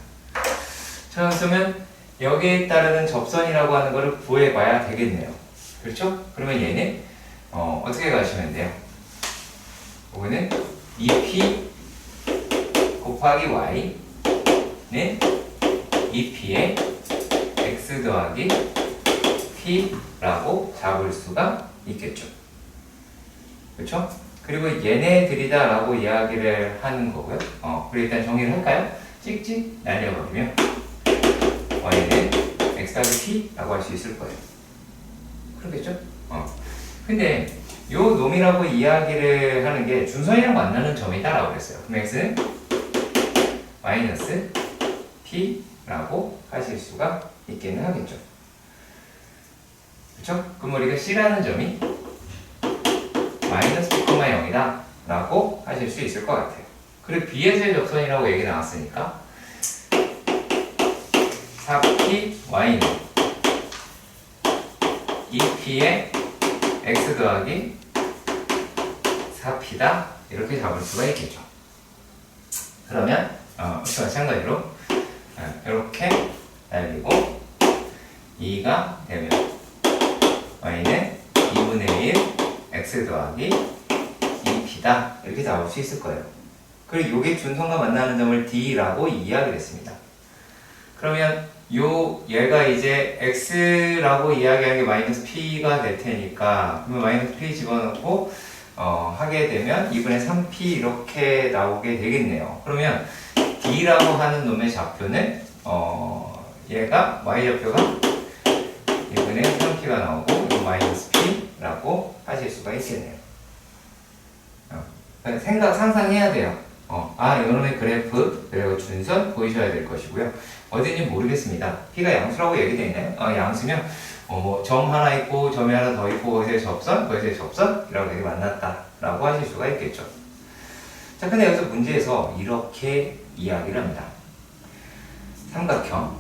자, 그러면 여기에 따르는 접선이라고 하는 것을 구해봐야 되겠네요. 그렇죠? 그러면 얘는 어떻게 가시면 돼요? 여기는 2p 곱하기 y는 2p의 x 더하기 p라고 잡을 수가 있겠죠. 그렇죠? 그리고 얘네들이다 라고 이야기를 하는 거고요. 그리고 일단 정리를 할까요? 찍찍 날려버리면 y는 x 더하기 p라고 할 수 있을 거예요. 그렇겠죠? 근데 요 놈이라고 이야기를 하는 게 준선이랑 만나는 점이다 라고 그랬어요. 그럼 x는 마이너스 p라고 하실 수가 있기는 하겠죠. 그렇죠? 그럼 우리가 c라는 점이 마이너스 p, 0이다 라고 하실 수 있을 것 같아요. 그리고 b에서의 접선이라고 얘기 나왔으니까 4p y는 2p의 x 더하기 4p다 이렇게 잡을 수가 있겠죠. 그러면 마찬가지로 이렇게 날리고 2가 되면 y는 2분의 1 x 더하기 2p다 이렇게 잡을 수 있을 거예요. 그리고 요게 준선과 만나는 점을 d라고 이야기를 했습니다. 그러면 얘가 이제 x라고 이야기하는 게 마이너스 p가 될 테니까, 그러면 마이너스 p 집어넣고 하게 되면 2분의 3p 이렇게 나오게 되겠네요. 그러면 d라고 하는 놈의 좌표는 얘가 y좌표가 2분의 3p가 나오고 이거 마이너스 p라고 하실 수가 있겠네요. 상상해야 돼요. 이놈의 그래프 그리고 준선 보이셔야 될 것이고요. 어딘지 모르겠습니다. p가 양수라고 얘기되어 있나요? 양수면 점 하나 있고 점이 하나 더 있고 거기서의 접선, 거기서의 접선 이라고 이렇게 만났다 라고 하실 수가 있겠죠. 자, 근데 여기서 문제에서 이렇게 이야기를 합니다. 삼각형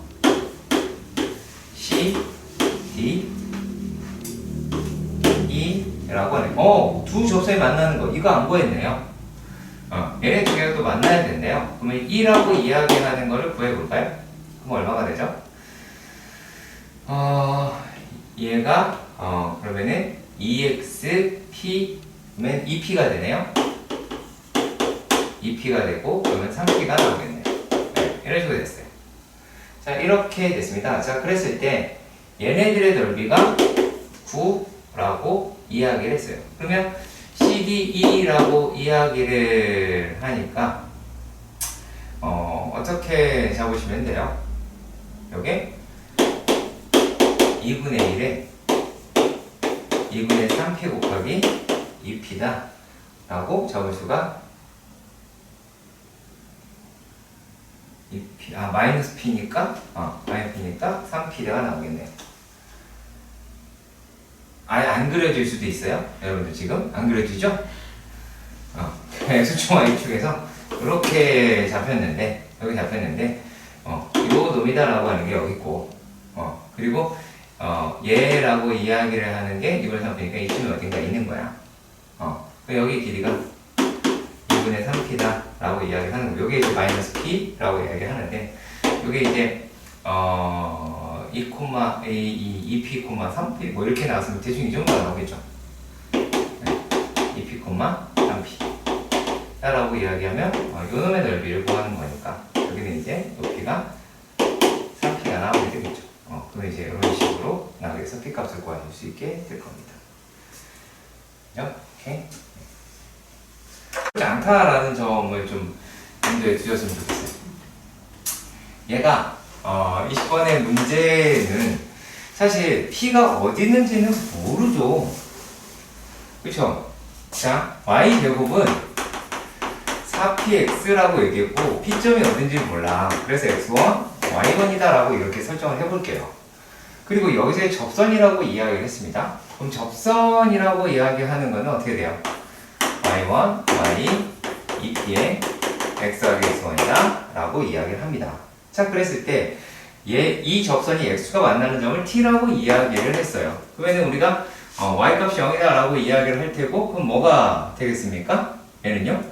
C, D, E라고 하네. 두 접선이 만나는 거 이거 안 구했네요. 얘네 두 개가 또 만나야 된대요. 그러면 E라고 이야기하는 거를 구해볼까요? 그럼 얼마가 되죠? 얘가 그러면은 EXP 그러면 EP가 되네요. EP가 되고 그러면 3P가 나오겠네요. 네, 이런 식으로 됐어요. 자, 이렇게 됐습니다. 자, 그랬을 때 얘네들의 넓이가 9라고 이야기를 했어요. 그러면 CDE라고 이야기를 하니까 어떻게 잡으시면 돼요? 요게 2분의 1에 2분의 3P 곱하기 2P다 라고 잡을 수가 마이너스 P니까 마이너스 P니까 3P가 나오겠네요. 아예 안 그려질 수도 있어요. 여러분들 지금 안 그려지죠? 수축 Y축에서 이렇게 잡혔는데 여기 잡혔는데 요 놈이다라고 하는 게 여기 있고 그리고 얘라고 이야기를 하는 게 이걸 잡히니까 이쯤에 어딘가 있는 거야. 여기 길이가 2분의 3P다 라고 이야기를 하는 거. 요게 이제 마이너스 P라고 이야기를 하는데 요게 이제 2, 2P, 3P 뭐 이렇게 나왔으면 대충 이 정도가 나오겠죠. 2P, 3P 라고 이야기하면 요놈의 넓이를 구하는 거니까 여기는 이제 높이가 3P가 나오게 되겠죠. 그럼 이제 이런 식으로 나오게해서 P 값을 구하실 수 있게 될 겁니다. 이렇게 그렇지 않다라는 점을 좀 염두에 두셨으면 좋겠어요. 얘가 20번의 문제는 사실 P가 어디 있는지는 모르죠. 그쵸? 자, Y제곱은 4PX라고 얘기했고 P점이 어딘지 몰라. 그래서 X1, Y1이다 라고 이렇게 설정을 해볼게요. 그리고 여기서 접선이라고 이야기를 했습니다. 그럼 접선이라고 이야기하는 거는 어떻게 돼요? Y1, Y, 2P에 X하기 X1이다 라고 이야기를 합니다. 자, 그랬을 때 이 접선이 X가 만나는 점을 T라고 이야기를 했어요. 그러면 우리가 Y값이 0이다 라고 이야기를 할 테고 그럼 뭐가 되겠습니까? 얘는요?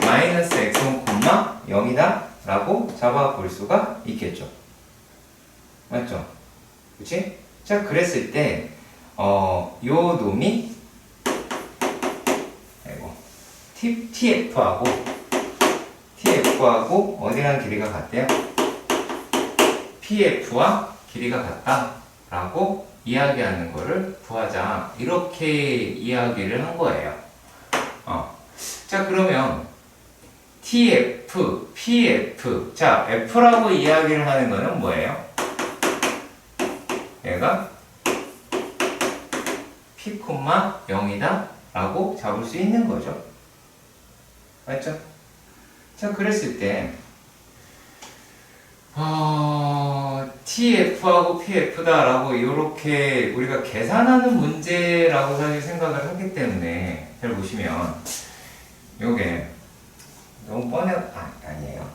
마이너스 X1, 0이다 라고 잡아볼 수가 있겠죠. 맞죠? 그치? 자, 그랬을 때 요 놈이 TF하고 어디랑 길이가 같대요? PF와 길이가 같다 라고 이야기하는 거를 구하자 이렇게 이야기를 한 거예요. 자, 그러면 TF, PF 자, F라고 이야기를 하는 거는 뭐예요? 얘가 P, 0이다 라고 잡을 수 있는 거죠. 맞죠? 자, 그랬을 때 TF하고 PF다 라고 이렇게 우리가 계산하는 문제라고 사실 생각을 하기 때문에 잘 보시면 요게 너무 아니에요.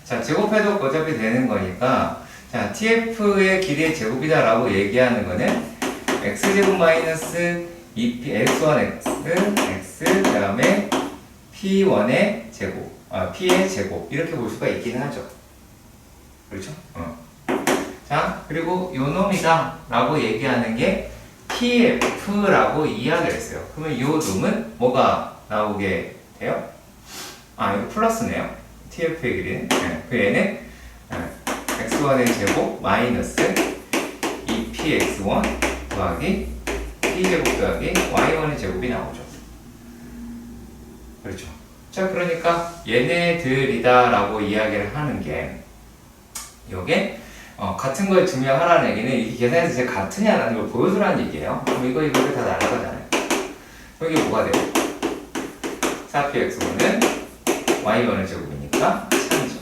자, 제곱해도 어차피 되는 거니까 자, TF의 길이의 제곱이다 라고 얘기하는 거는 X제곱 마이너스 2P, X1, X, 그 다음에 P1의 제곱, P의 제곱 이렇게 볼 수가 있기는 하죠. 그렇죠? 자, 그리고 요 놈이다 라고 얘기하는 게 PF라고 이야기를 했어요. 그러면 요 놈은 뭐가 나오게 돼요? 이거 플러스네요. TF의 길이는. 그 얘는 X1의 제곱 마이너스 2PX1 더하기 P제곱 더하기 Y1의 제곱이 나오죠. 그렇죠. 자, 그러니까 얘네들이다 라고 이야기를 하는 게 요게 같은 걸 증명하라는 얘기는 이게 계산해서 제 같으냐 라는 걸 보여주라는 얘기예요. 그럼 이거 다 날아가잖아요. 여기 뭐가 돼요? 4px1은 y1의 제곱이니까 3이죠.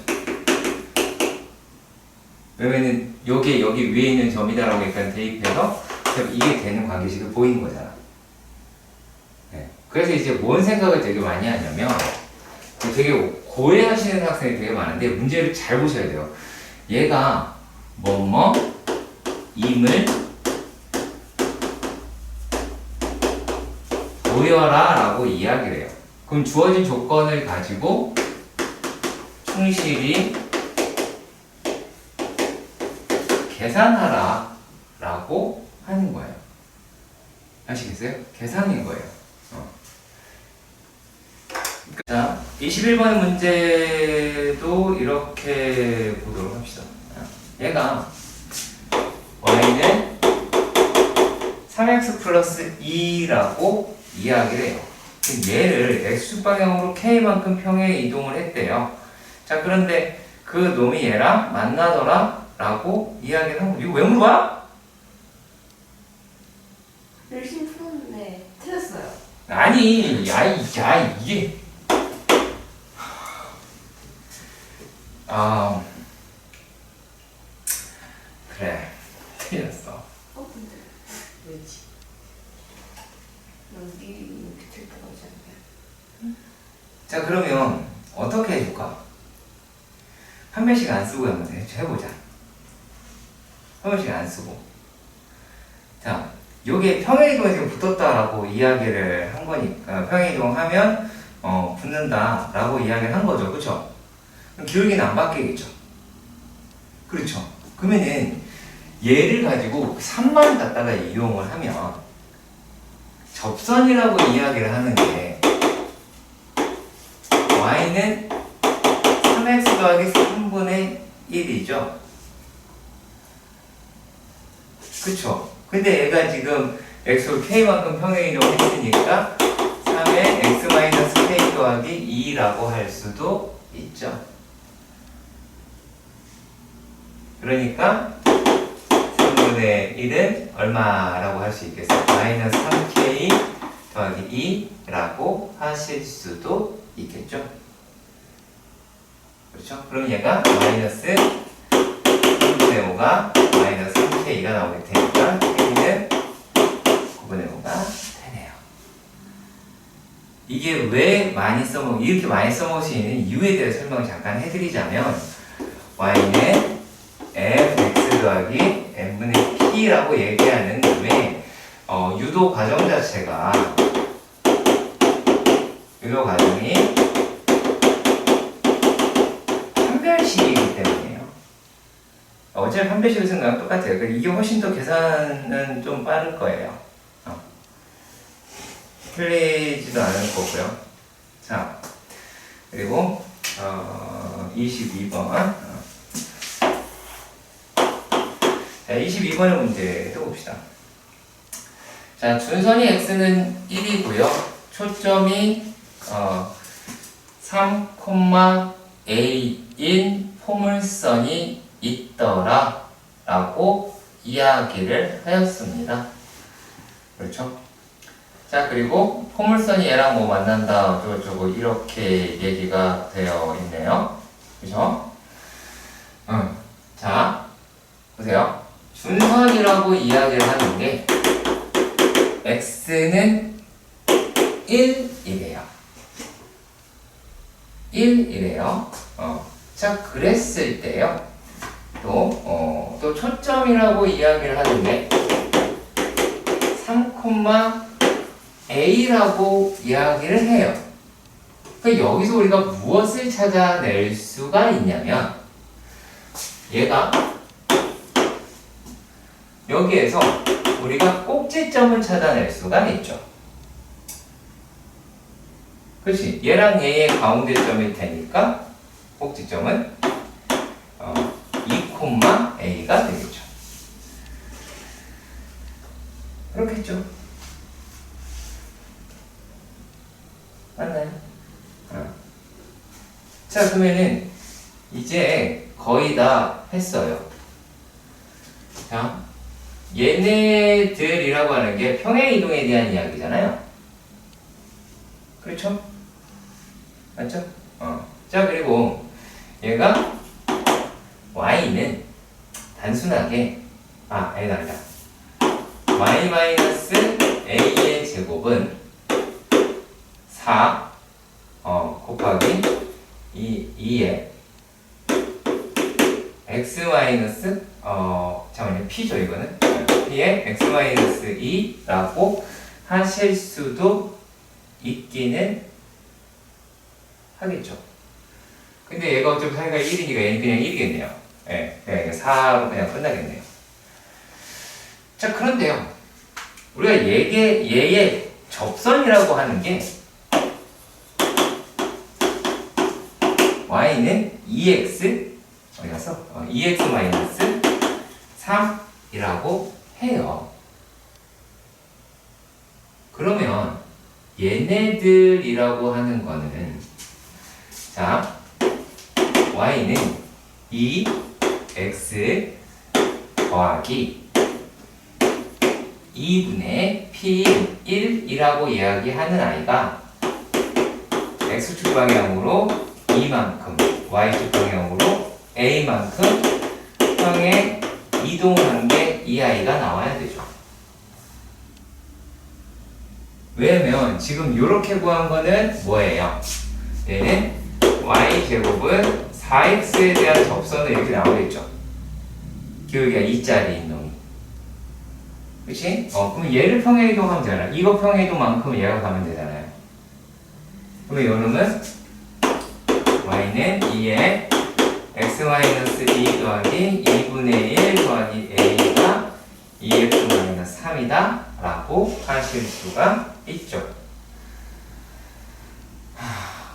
왜냐면은 요게 여기 위에 있는 점이다 라고 일단 대입해서 이게 되는 관계식을 보인 거잖아. 그래서 이제 뭔 생각을 되게 많이 하냐면 되게 고해하시는 학생이 되게 많은데 문제를 잘 보셔야 돼요. 얘가 뭐뭐 임을 보여라 라고 이야기를 해요. 그럼 주어진 조건을 가지고 충실히 계산하라 라고 하는 거예요. 아시겠어요? 계산인 거예요. 자, 21번 문제도 이렇게 보도록 합시다. 얘가 y는 3x 플러스 2라고 이야기를 해요. 얘를 x방향으로 k만큼 평행에 이동을 했대요. 자, 그런데 그 놈이 얘랑 만나더라 라고 이야기를 한 거. 이거 왜 물어봐? 열심히 풀었는데 틀렸어요. 아니, 야, 이게. 그래. 틀렸어. 근데 왜지? 난 미리 이렇게 틀 거라고 생각해. 자, 그러면 어떻게 해줄까? 한 번씩 안 쓰고 한번 해보자. 한 번씩 안 쓰고. 자, 요게 평행이동에 지금 붙었다라고 이야기를 한 거니까, 평행이동하면 붙는다라고 이야기를 한 거죠. 그쵸? 그럼 기울기는 안 바뀌겠죠. 그렇죠. 그러면은 얘를 가지고 3만 갖다가 이용을 하면 접선이라고 이야기를 하는 게 y는 3x 더하기 3분의 1이죠. 그쵸? 근데 얘가 지금 x로 k만큼 평행이동을 했으니까 3의 x-k 더하기 2라고 할 수도 있죠. 그러니까 3분의 1은 얼마라고 할 수 있겠어요? 마이너스 3k 더하기 2라고 하실 수도 있겠죠? 그렇죠? 그럼 얘가 마이너스 3분의 5가 마이너스 3k가 나오게 되니까 k는 9분의 5가 되네요. 이게 왜 이렇게 많이 써먹으시는 이유에 대해 설명을 잠깐 해드리자면 y는 fx 더하기 n분의 p라고 얘기하는 놈의 유도 과정 자체가 유도 과정이 판별식이기 때문이에요. 어차피 판별식을 쓴 거랑 똑같아요. 이게 훨씬 더 계산은 좀 빠를 거예요. 틀리지도 않을 거고요. 자, 그리고 22번. 자, 22번의 문제도 봅시다. 자, 준선이 x는 1이고요. 초점이 3,a인 포물선이 있더라 라고 이야기를 하였습니다. 그렇죠? 자, 그리고 포물선이 얘랑 뭐 만난다 어쩌고저쩌고 이렇게 얘기가 되어 있네요. 그죠? 자, 보세요. 준선이라고 이야기를 하는데 x는 1이래요. 1이래요. 자, 그랬을 때요. 또 초점이라고 이야기를 하는데 3,a라고 이야기를 해요. 그러니까 여기서 우리가 무엇을 찾아낼 수가 있냐면 얘가 여기에서 우리가 꼭지점을 찾아낼 수가 있죠. 그렇지? 얘랑 얘의 가운데점일 테니까 꼭지점은 2,a가 되겠죠. 그렇겠죠? 맞나요? 자, 그러면은 이제 거의 다 했어요. 자, 얘네들이라고 하는 게 평행이동에 대한 이야기잖아요. 그렇죠? 맞죠? 자, 그리고 얘가 y는 단순하게 아니다. y-a의 제곱은 4 곱하기 2에 x 마이너스 잠깐만요. p죠 이거는. p에 x 마이너스 2라고 하실 수도 있기는 하겠죠. 근데 얘가 어차피 사이가 1이니까 얘는 그냥 1이겠네요. 예, 그냥 4로 그냥 끝나겠네요. 자, 그런데요. 우리가 얘의 접선이라고 하는 게 y는 2x 어디 갔어? 2x 마이너스 3이라고 해요. 그러면 얘네들이라고 하는 거는 자 y는 2x 더하기 2분의 p1이라고 이야기하는 아이가 x축 방향으로 2만큼 y축 방향으로 a만큼 형에 이동한 게 이 아이가 나와야 되죠. 왜냐면 지금 이렇게 구한 거는 뭐예요? 얘는 y제곱은 4x에 대한 접선은 이렇게 나오겠죠. 기울기가 2짜리인 놈이. 그치? 그럼 얘를 평행 이동하면 되잖아. 이거 평행 이동만큼 얘가 가면 되잖아요. 그러면 요 놈은 y는 2에 x-2 더하기 2분의 1 더하기 a가 2x-3이다 라고 하실 수가 있죠.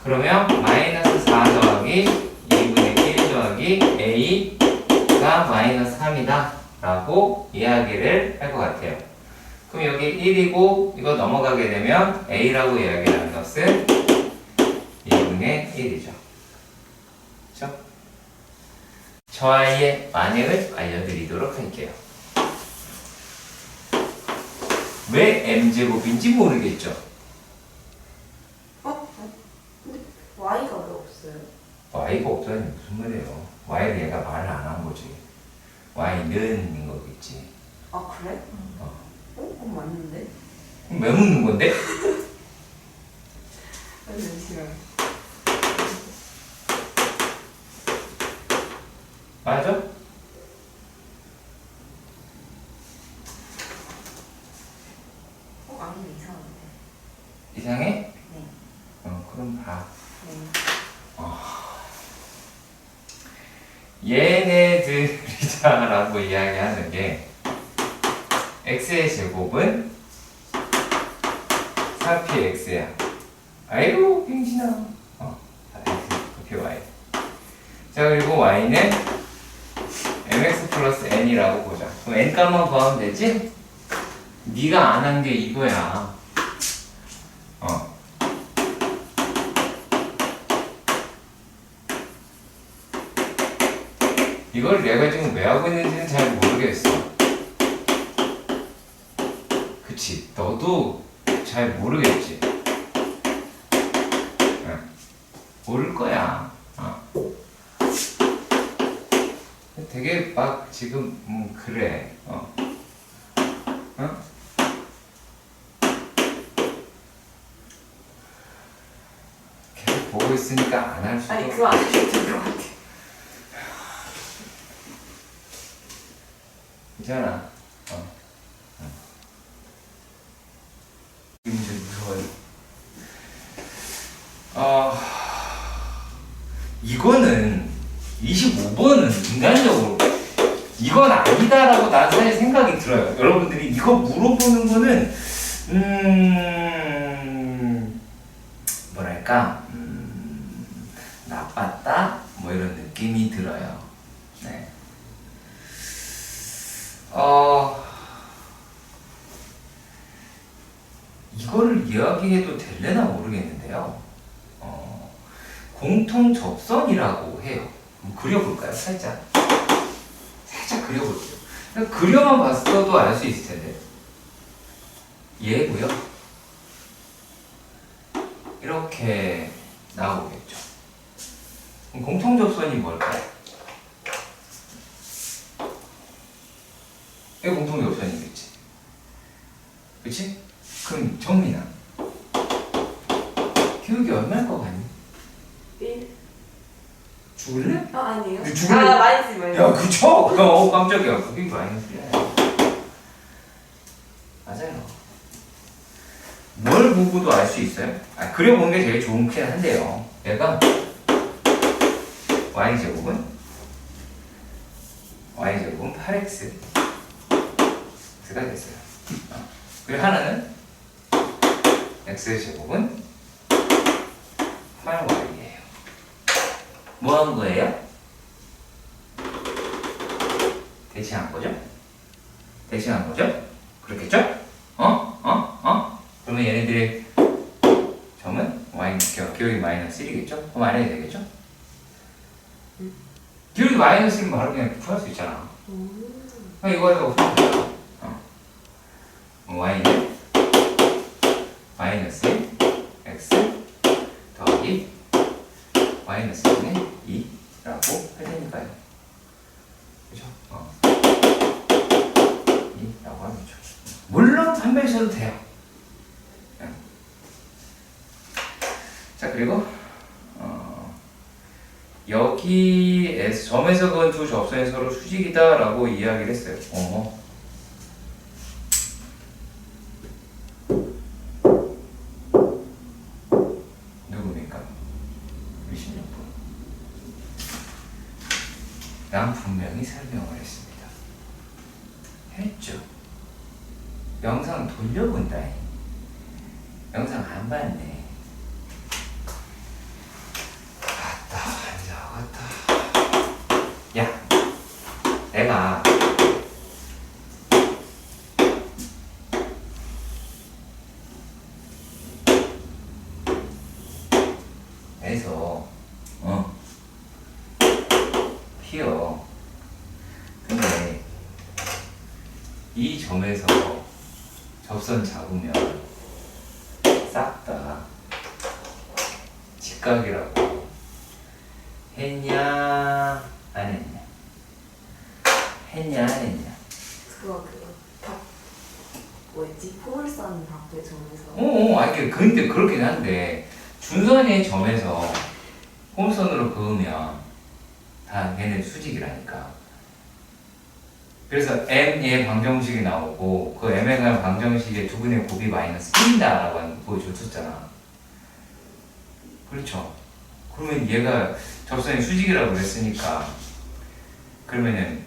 그러면 마이너스 4 더하기 2분의 1 더하기 a가 마이너스 3이다 라고 이야기를 할 것 같아요. 그럼 여기 1이고 이거 넘어가게 되면 a라고 이야기하는 것은 2분의 1이죠. 그렇죠? 저 아이의 만행을 알려드리도록 할게요. 왜 m제곱인지 모르겠죠? 근데 y가 왜 없어요? y가 없다니 무슨 말이에요? y를 얘가 말을 안 한 거지. y는 거겠지. 아 그래? 그럼 맞는데? 그럼 왜 묻는 건데? 잠시만. 맞아? 아니면 이상한데. 이상해? 네. 그럼 봐. 네. 얘네들이자라고 이야기하는 게 x의 제곱은 4px야. 아이고 빙신아. y. 자 그리고 y는 mx 플러스 n이라고 보자. 그럼 n 값만 구하면 되지? 네가 안 한 게 이거야. 이걸 내가 지금 왜 하고 있는지는 잘 모르겠어. 그치? 너도 잘 모르겠지? 모를 거야. 되게 막 지금 그래. 계속 보고 있으니까 안 할 수도. 아니 그거 안 해도 될 것 같아. 괜찮아. 지금 좀 무서워요. 이거는 25번은 인간적으로 이건 아니다라고 난 사실 생각이 들어요. 여러분들이 이거 물어보는 거는 뭐랄까 나빴다 뭐 이런 느낌이 들어요. 네. 이거를 이야기해도 될래나 모르겠는데요. 공통 접선이라고 해요. 그려볼까요? 살짝 그려볼게요. 그려만 봤어도 알 수 있을 텐데. 얘고요. 이렇게 나오겠죠. 그럼 공통 접선이 뭘까요? 이게 공통 접선이겠지. 그치? 그럼 정민아 기울기 얼마일 것 같니? 1? 죽을래? 아니에요. 죽을래? 마이너스. 야 그쵸? 깜짝이야. 그게 마이너스야. 맞아요. 뭘 보고도 알 수 있어요? 그려보는 게 제일 좋긴 한데요. 얘가 y제곱은 8x x가 됐어요. 그리고 하나는 x제곱은 8y예요. 뭐 한 거예요? 대칭한 거죠? 대칭한 거죠? 그렇겠죠? 그러면 얘네들의 점은 기울기 마이너스 1이겠죠? 그럼 안 해도 되겠죠? 기울기 마이너스 1은 바로 그냥 구할 수 있잖아. 그럼 이거 가지고 풀면 되잖아. y는 마이너스 1 x 더하기 마이너스 1은 2라고 할 테니까요. 그죠? 2라고 하면 좋죠. 물론 판별셔도 돼요. 자, 그리고 여기에서 점에서 그은 두 접선이 서로 수직이다 라고 이야기를 했어요. 누굽니까? 26분. 난 분명히 설명을 했습니다. 했죠. 영상 돌려본다. 영상 안 봤네. 야, 내가 에서 피어. 근데 이 점에서 접선 잡으면 싹 다 직각이라고 했냐 안 했냐? 했냐 안 했냐? 그거 뭐였지? 포물선 각도의 점에서. 근데 그렇긴 한데 준선의 점에서 홈선으로 그으면 다 걔네 수직이라니까. 그래서 m의 방정식이 나오고 그 m에 관한 방정식의 두분의 곱이 마이너스 1이다라고 하는 거 보여줬었잖아. 그렇죠? 그러면 얘가 접선이 수직이라고 그랬으니까 그러면은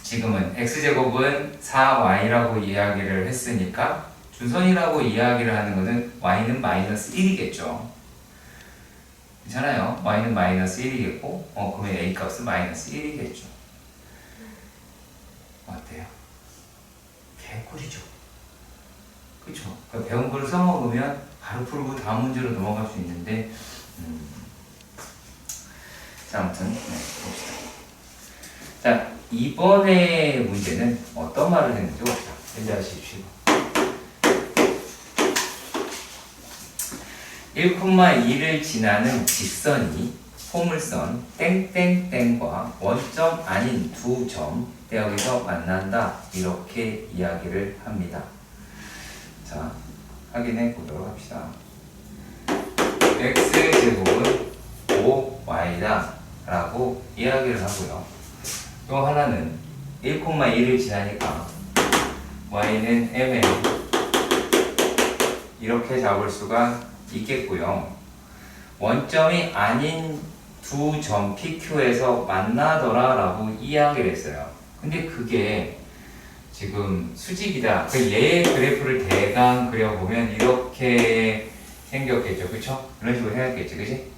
지금은 x제곱은 4y라고 이야기를 했으니까 준선이라고 이야기를 하는 거는 y는 마이너스 1이겠죠. 괜찮아요? y는 마이너스 1이겠고 그러면 a 값은 마이너스 1이겠죠. 어때요? 개꿀이죠. 그쵸? 그러니까 배운 걸 써먹으면 바로 풀고 다음 문제로 넘어갈 수 있는데 자, 아무튼 봅시다. 자, 이번에 문제는 어떤 말을 했는지 봅시다. 연주하십시오. 1,2를 지나는 직선이 포물선 땡땡땡과 원점 아닌 두 점대역에서 만난다. 이렇게 이야기를 합니다. 자, 확인해 보도록 합시다. x제곱은 5y다 라고 이야기를 하고요. 또 하나는 1,2를 지나니까 y는 m에 이렇게 잡을 수가 있겠고요. 원점이 아닌 두 점 PQ에서 만나더라 라고 이야기를 했어요. 근데 그게 지금 수직이다. 얘의 그래프를 대강 그려보면 이렇게 생겼겠죠. 그쵸? 이런 식으로 생겼겠지. 그치?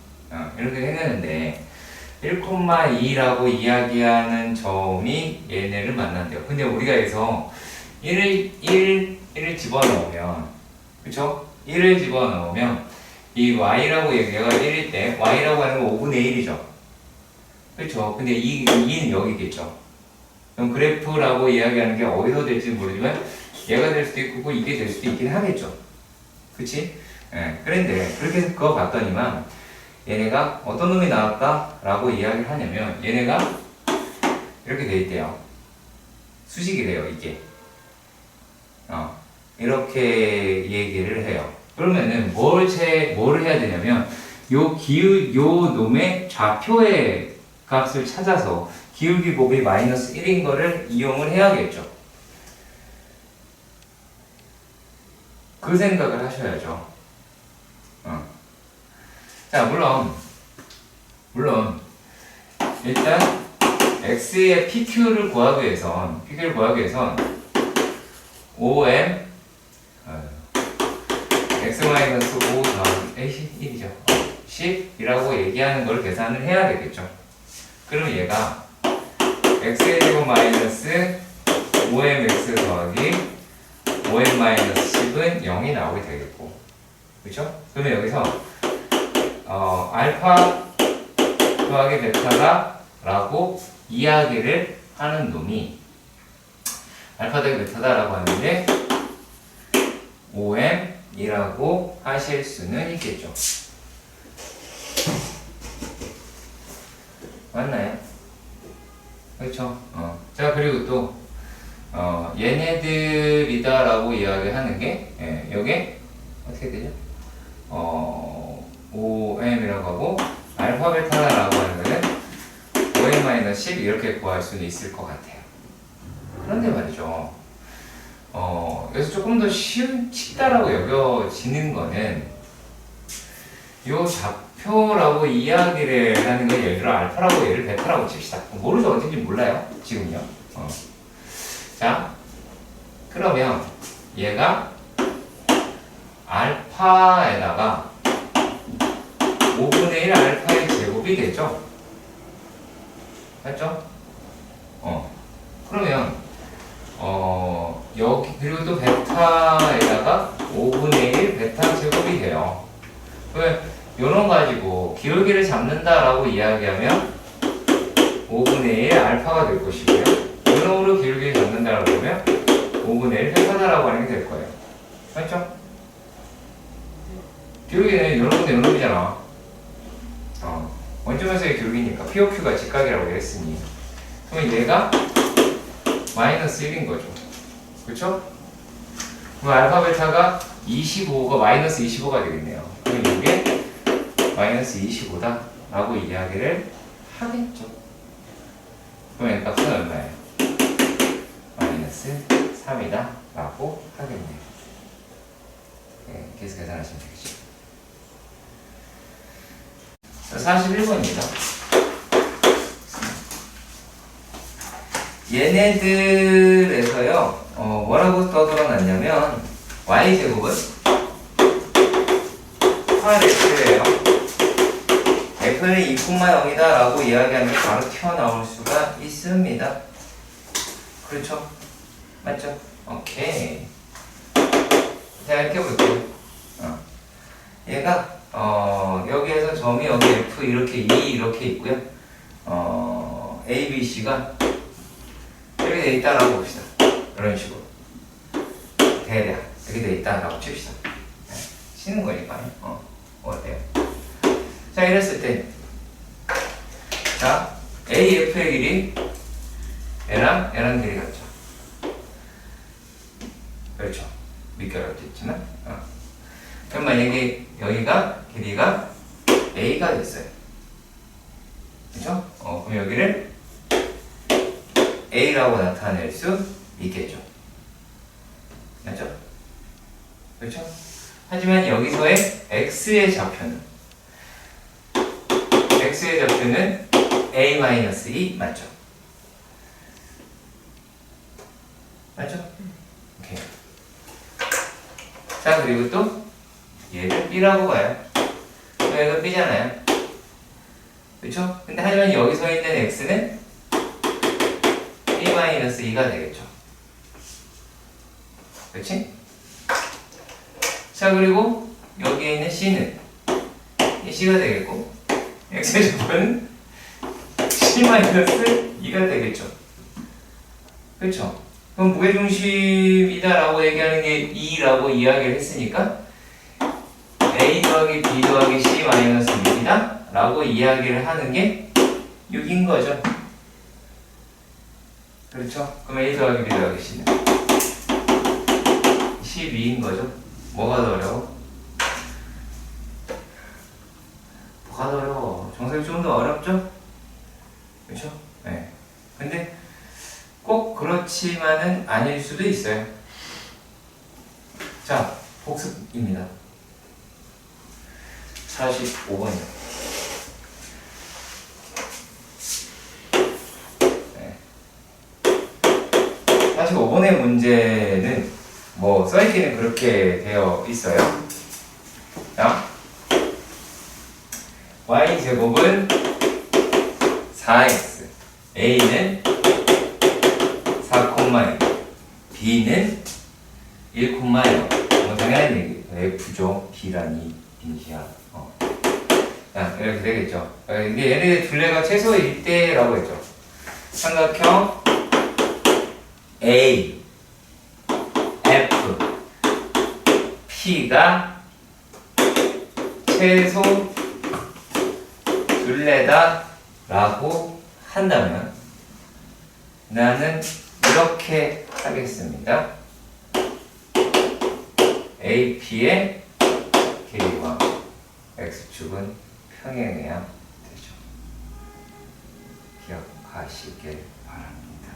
이렇게 생겼는데 1,2라고 이야기하는 점이 얘네를 만난대요. 근데 우리가 여기서 1을 집어넣으면 그쵸? 1을 집어넣으면 이 y라고 얘가 1일 때 y라고 하는 건 5분의 1이죠. 그쵸? 근데 2는 여기겠죠. 그럼 그래프라고 이야기하는 게 어디서 될지 모르지만 얘가 될 수도 있고 이게 될 수도 있긴 하겠죠. 그치? 그런데 그렇게 해서 그거 봤더니만 얘네가 어떤 놈이 나왔다라고 이야기를 하냐면 얘네가 이렇게 돼 있대요. 수직이래요, 이게. 이렇게 얘기를 해요. 그러면은 뭐를 해야 되냐면 요 놈의 좌표의 값을 찾아서 기울기 곱이 마이너스 1인 거를 이용을 해야겠죠. 그 생각을 하셔야죠. 자, 물론 일단 x의 PQ를 구하기 위해선 OM x-5 더하기 1이죠. 10이라고 얘기하는 걸 계산을 해야 되겠죠. 그럼 얘가 x의 제곱 마이너스 5mx 더하기 5m 마이너스 10은 0이 나오게 되겠고, 그렇죠? 그러면 여기서 알파 더하기 베타다 라고 이야기를 하는 놈이 알파 더하기 베타다 라고 하는데 5m이라고 하실 수는 있겠죠. 맞나요? 그렇죠? 자, 그리고 또 얘네들이다 라고 이야기하는 게 요게 어떻게 되죠? 5m이라고 하고 알파 베타라고 하는 거는 5m-10 이렇게 구할 수는 있을 것 같아요. 그런데 말이죠. 여기서 조금 더 쉽다라고 여겨지는 거는 요 좌표라고 이야기를 하는 거, 예를 들어 알파라고 얘를 베타라고 칩시다. 모르죠. 어딘지 몰라요. 지금요. 자, 그러면 얘가 알파에다가 5분의 1 알파의 제곱이 되죠. 맞죠? 그러면 여기 그리고 또 베타에다가 5분의 1 베타 제곱이 돼요. 왜 요런 가지고 기울기를 잡는다라고 이야기하면 5분의 1 알파가 될 것이고요. 요놈으로 기울기를 잡는다라고 하면 5분의 1 베타다라고 하는 게 될 거예요. 맞죠? 기울기는 요놈인데 요놈이잖아. 원점에서의 기울기니까 POQ가 직각이라고 했으니 그러면 얘가 마이너스 1인 거죠. 그쵸? 그럼 알파 베타가 25가 마이너스 25가 되겠네요. 그럼 이게 마이너스 25다 라고 이야기를 하겠죠. 그럼 얘 값은 얼마예요? 마이너스 3이다 라고 하겠네요. 네, 계속 계산하시면 되겠죠. 41번입니다. 얘네들에서요, 뭐라고 떠들어놨냐면, y제곱은 8x예요. f는 2,0이다 라고 이야기하면 바로 튀어나올 수가 있습니다. 그렇죠? 맞죠? 오케이. 자, 이렇게 볼게요. 얘가 여기에서 점이 여기 F 이렇게 E 이렇게 있고요. A, B, C가 이렇게 돼 있다라고 봅시다. 이런 식으로 대략 이렇게 돼 있다라고 칩시다. 치는 거니까요. 어때요? 자, 이랬을 때, 자, A, F의 길이 얘랑 길이 같죠. 그렇죠. 밑결합도 있지만. 그럼 만약에 여기가 길이가 A가 됐어요. 그죠? 그럼 여기를 A라고 나타낼 수 있겠죠. 맞죠? 그렇죠? 하지만 여기서의 X의 좌표는 A-2 맞죠? 맞죠? 오케이. 자, 그리고 또 얘를 B라고 봐요. 여기가 B잖아요. 그렇죠? 근데 하지만 여기 서 있는 X는 B-2가 되겠죠. 그렇지? 자, 그리고 여기에 있는 C는 이 C가 되겠고 X의 좌표는 C-2가 되겠죠. 그렇죠? 그럼 무게중심이다라고 얘기하는 게 2라고 이야기를 했으니까 A 더하기 B 더하기 C-6이다 라고 이야기를 하는 게 6인 거죠. 그렇죠? 그럼 A 더하기 B 더하기 C는 12인 거죠. 뭐가 더 어려워? 뭐가 어려워? 정석이 좀 더 어렵죠? 그렇죠? 네. 근데 꼭 그렇지만은 아닐 수도 있어요. 자, 복습입니다. 45번이요. 네. 45번의 문제는 뭐 써있기는 그렇게 되어 있어요. 자, y제곱은 4x, a는 4,2, b는 1,0. 뭐 당연한 얘기, f죠. b라니 인시야. 자, 이렇게 되겠죠. 이게 얘네 둘레가 최소일 때라고 했죠. 삼각형 A, F, P가 최소 둘레다 라고 한다면 나는 이렇게 하겠습니다. AP의 길이와 X축은 평행해야 되죠. 기억하시길 바랍니다.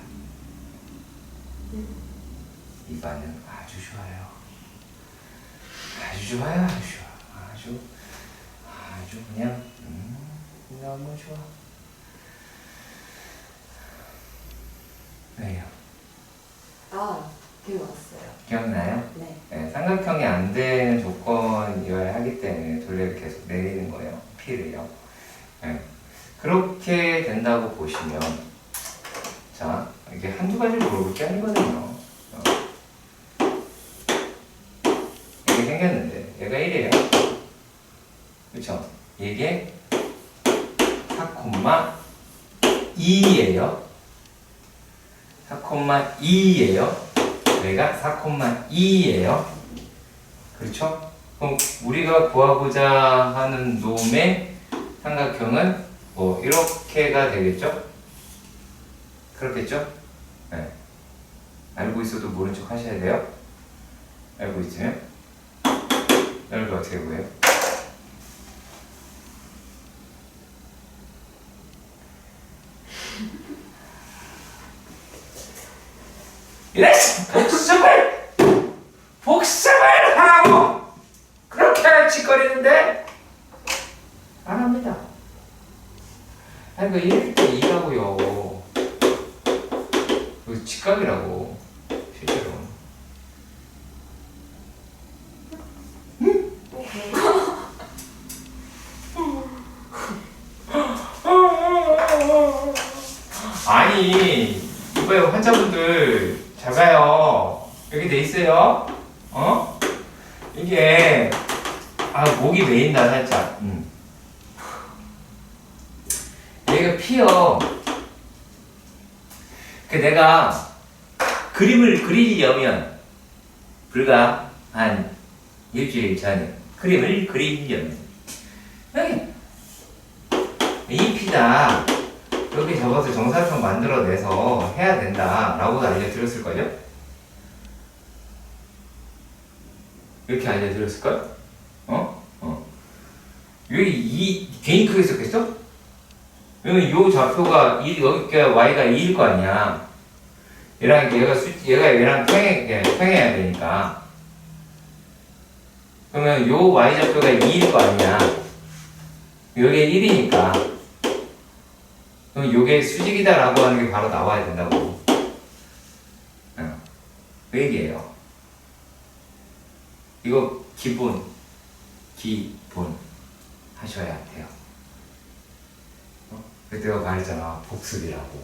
이 반응 아주 좋아요. 아주 좋아요. 아주 좋아. 아주 그냥 너무 좋아. 왜요? 아, 기억 왔어요. 기억나요? 네. 네, 삼각형이 안 되는 조건이어야 하기 때문에 둘레를 계속 내리는 거예요. P를요. 네. 그렇게 된다고 보시면, 자, 이게 한두 가지를 물어볼 게 아니거든요. 이게 생겼는데, 얘가 1이에요. 그쵸? 이게 4,2예요. 4,2예요. 얘가 4,2예요. 그렇죠? 그럼 우리가 구하고자 하는 놈의 삼각형은 뭐 이렇게가 되겠죠? 그렇겠죠? 네. 알고 있어도 모른 척 하셔야 돼요. 알고 있으면 넓이 어떻게 구해요? 이래서 복습을 하라고 그렇게 짓거리는데 안 합니다. 아니 그 1대 2라고요. 그 직각이라고 실제로. 아니 이번에 환자분들 잘 봐요. 여기 돼 있어요. 이게 목이 메인다 살짝. 얘가 P요. 그 내가 그림을 그리려면 불과 한 일주일 전에 그림을 그리려면 여기 이 P다. 여기 저것을 정사각형 만들어내서 해야 된다라고 알려드렸을걸요? 이렇게 알려드렸을걸? 여기 괜히 크게 썼겠어? 그러면 요 좌표가 여기가 y가 2일 거 아니야. 얘랑 평행해야 되니까. 그러면 요 y 좌표가 2일 거 아니야. 여기에 1이니까. 그럼 요게 수직이다라고 하는 게 바로 나와야 된다고. 그 얘기예요. 이거 기본 하셔야 돼요. 그때 내가 말했잖아. 복습이라고.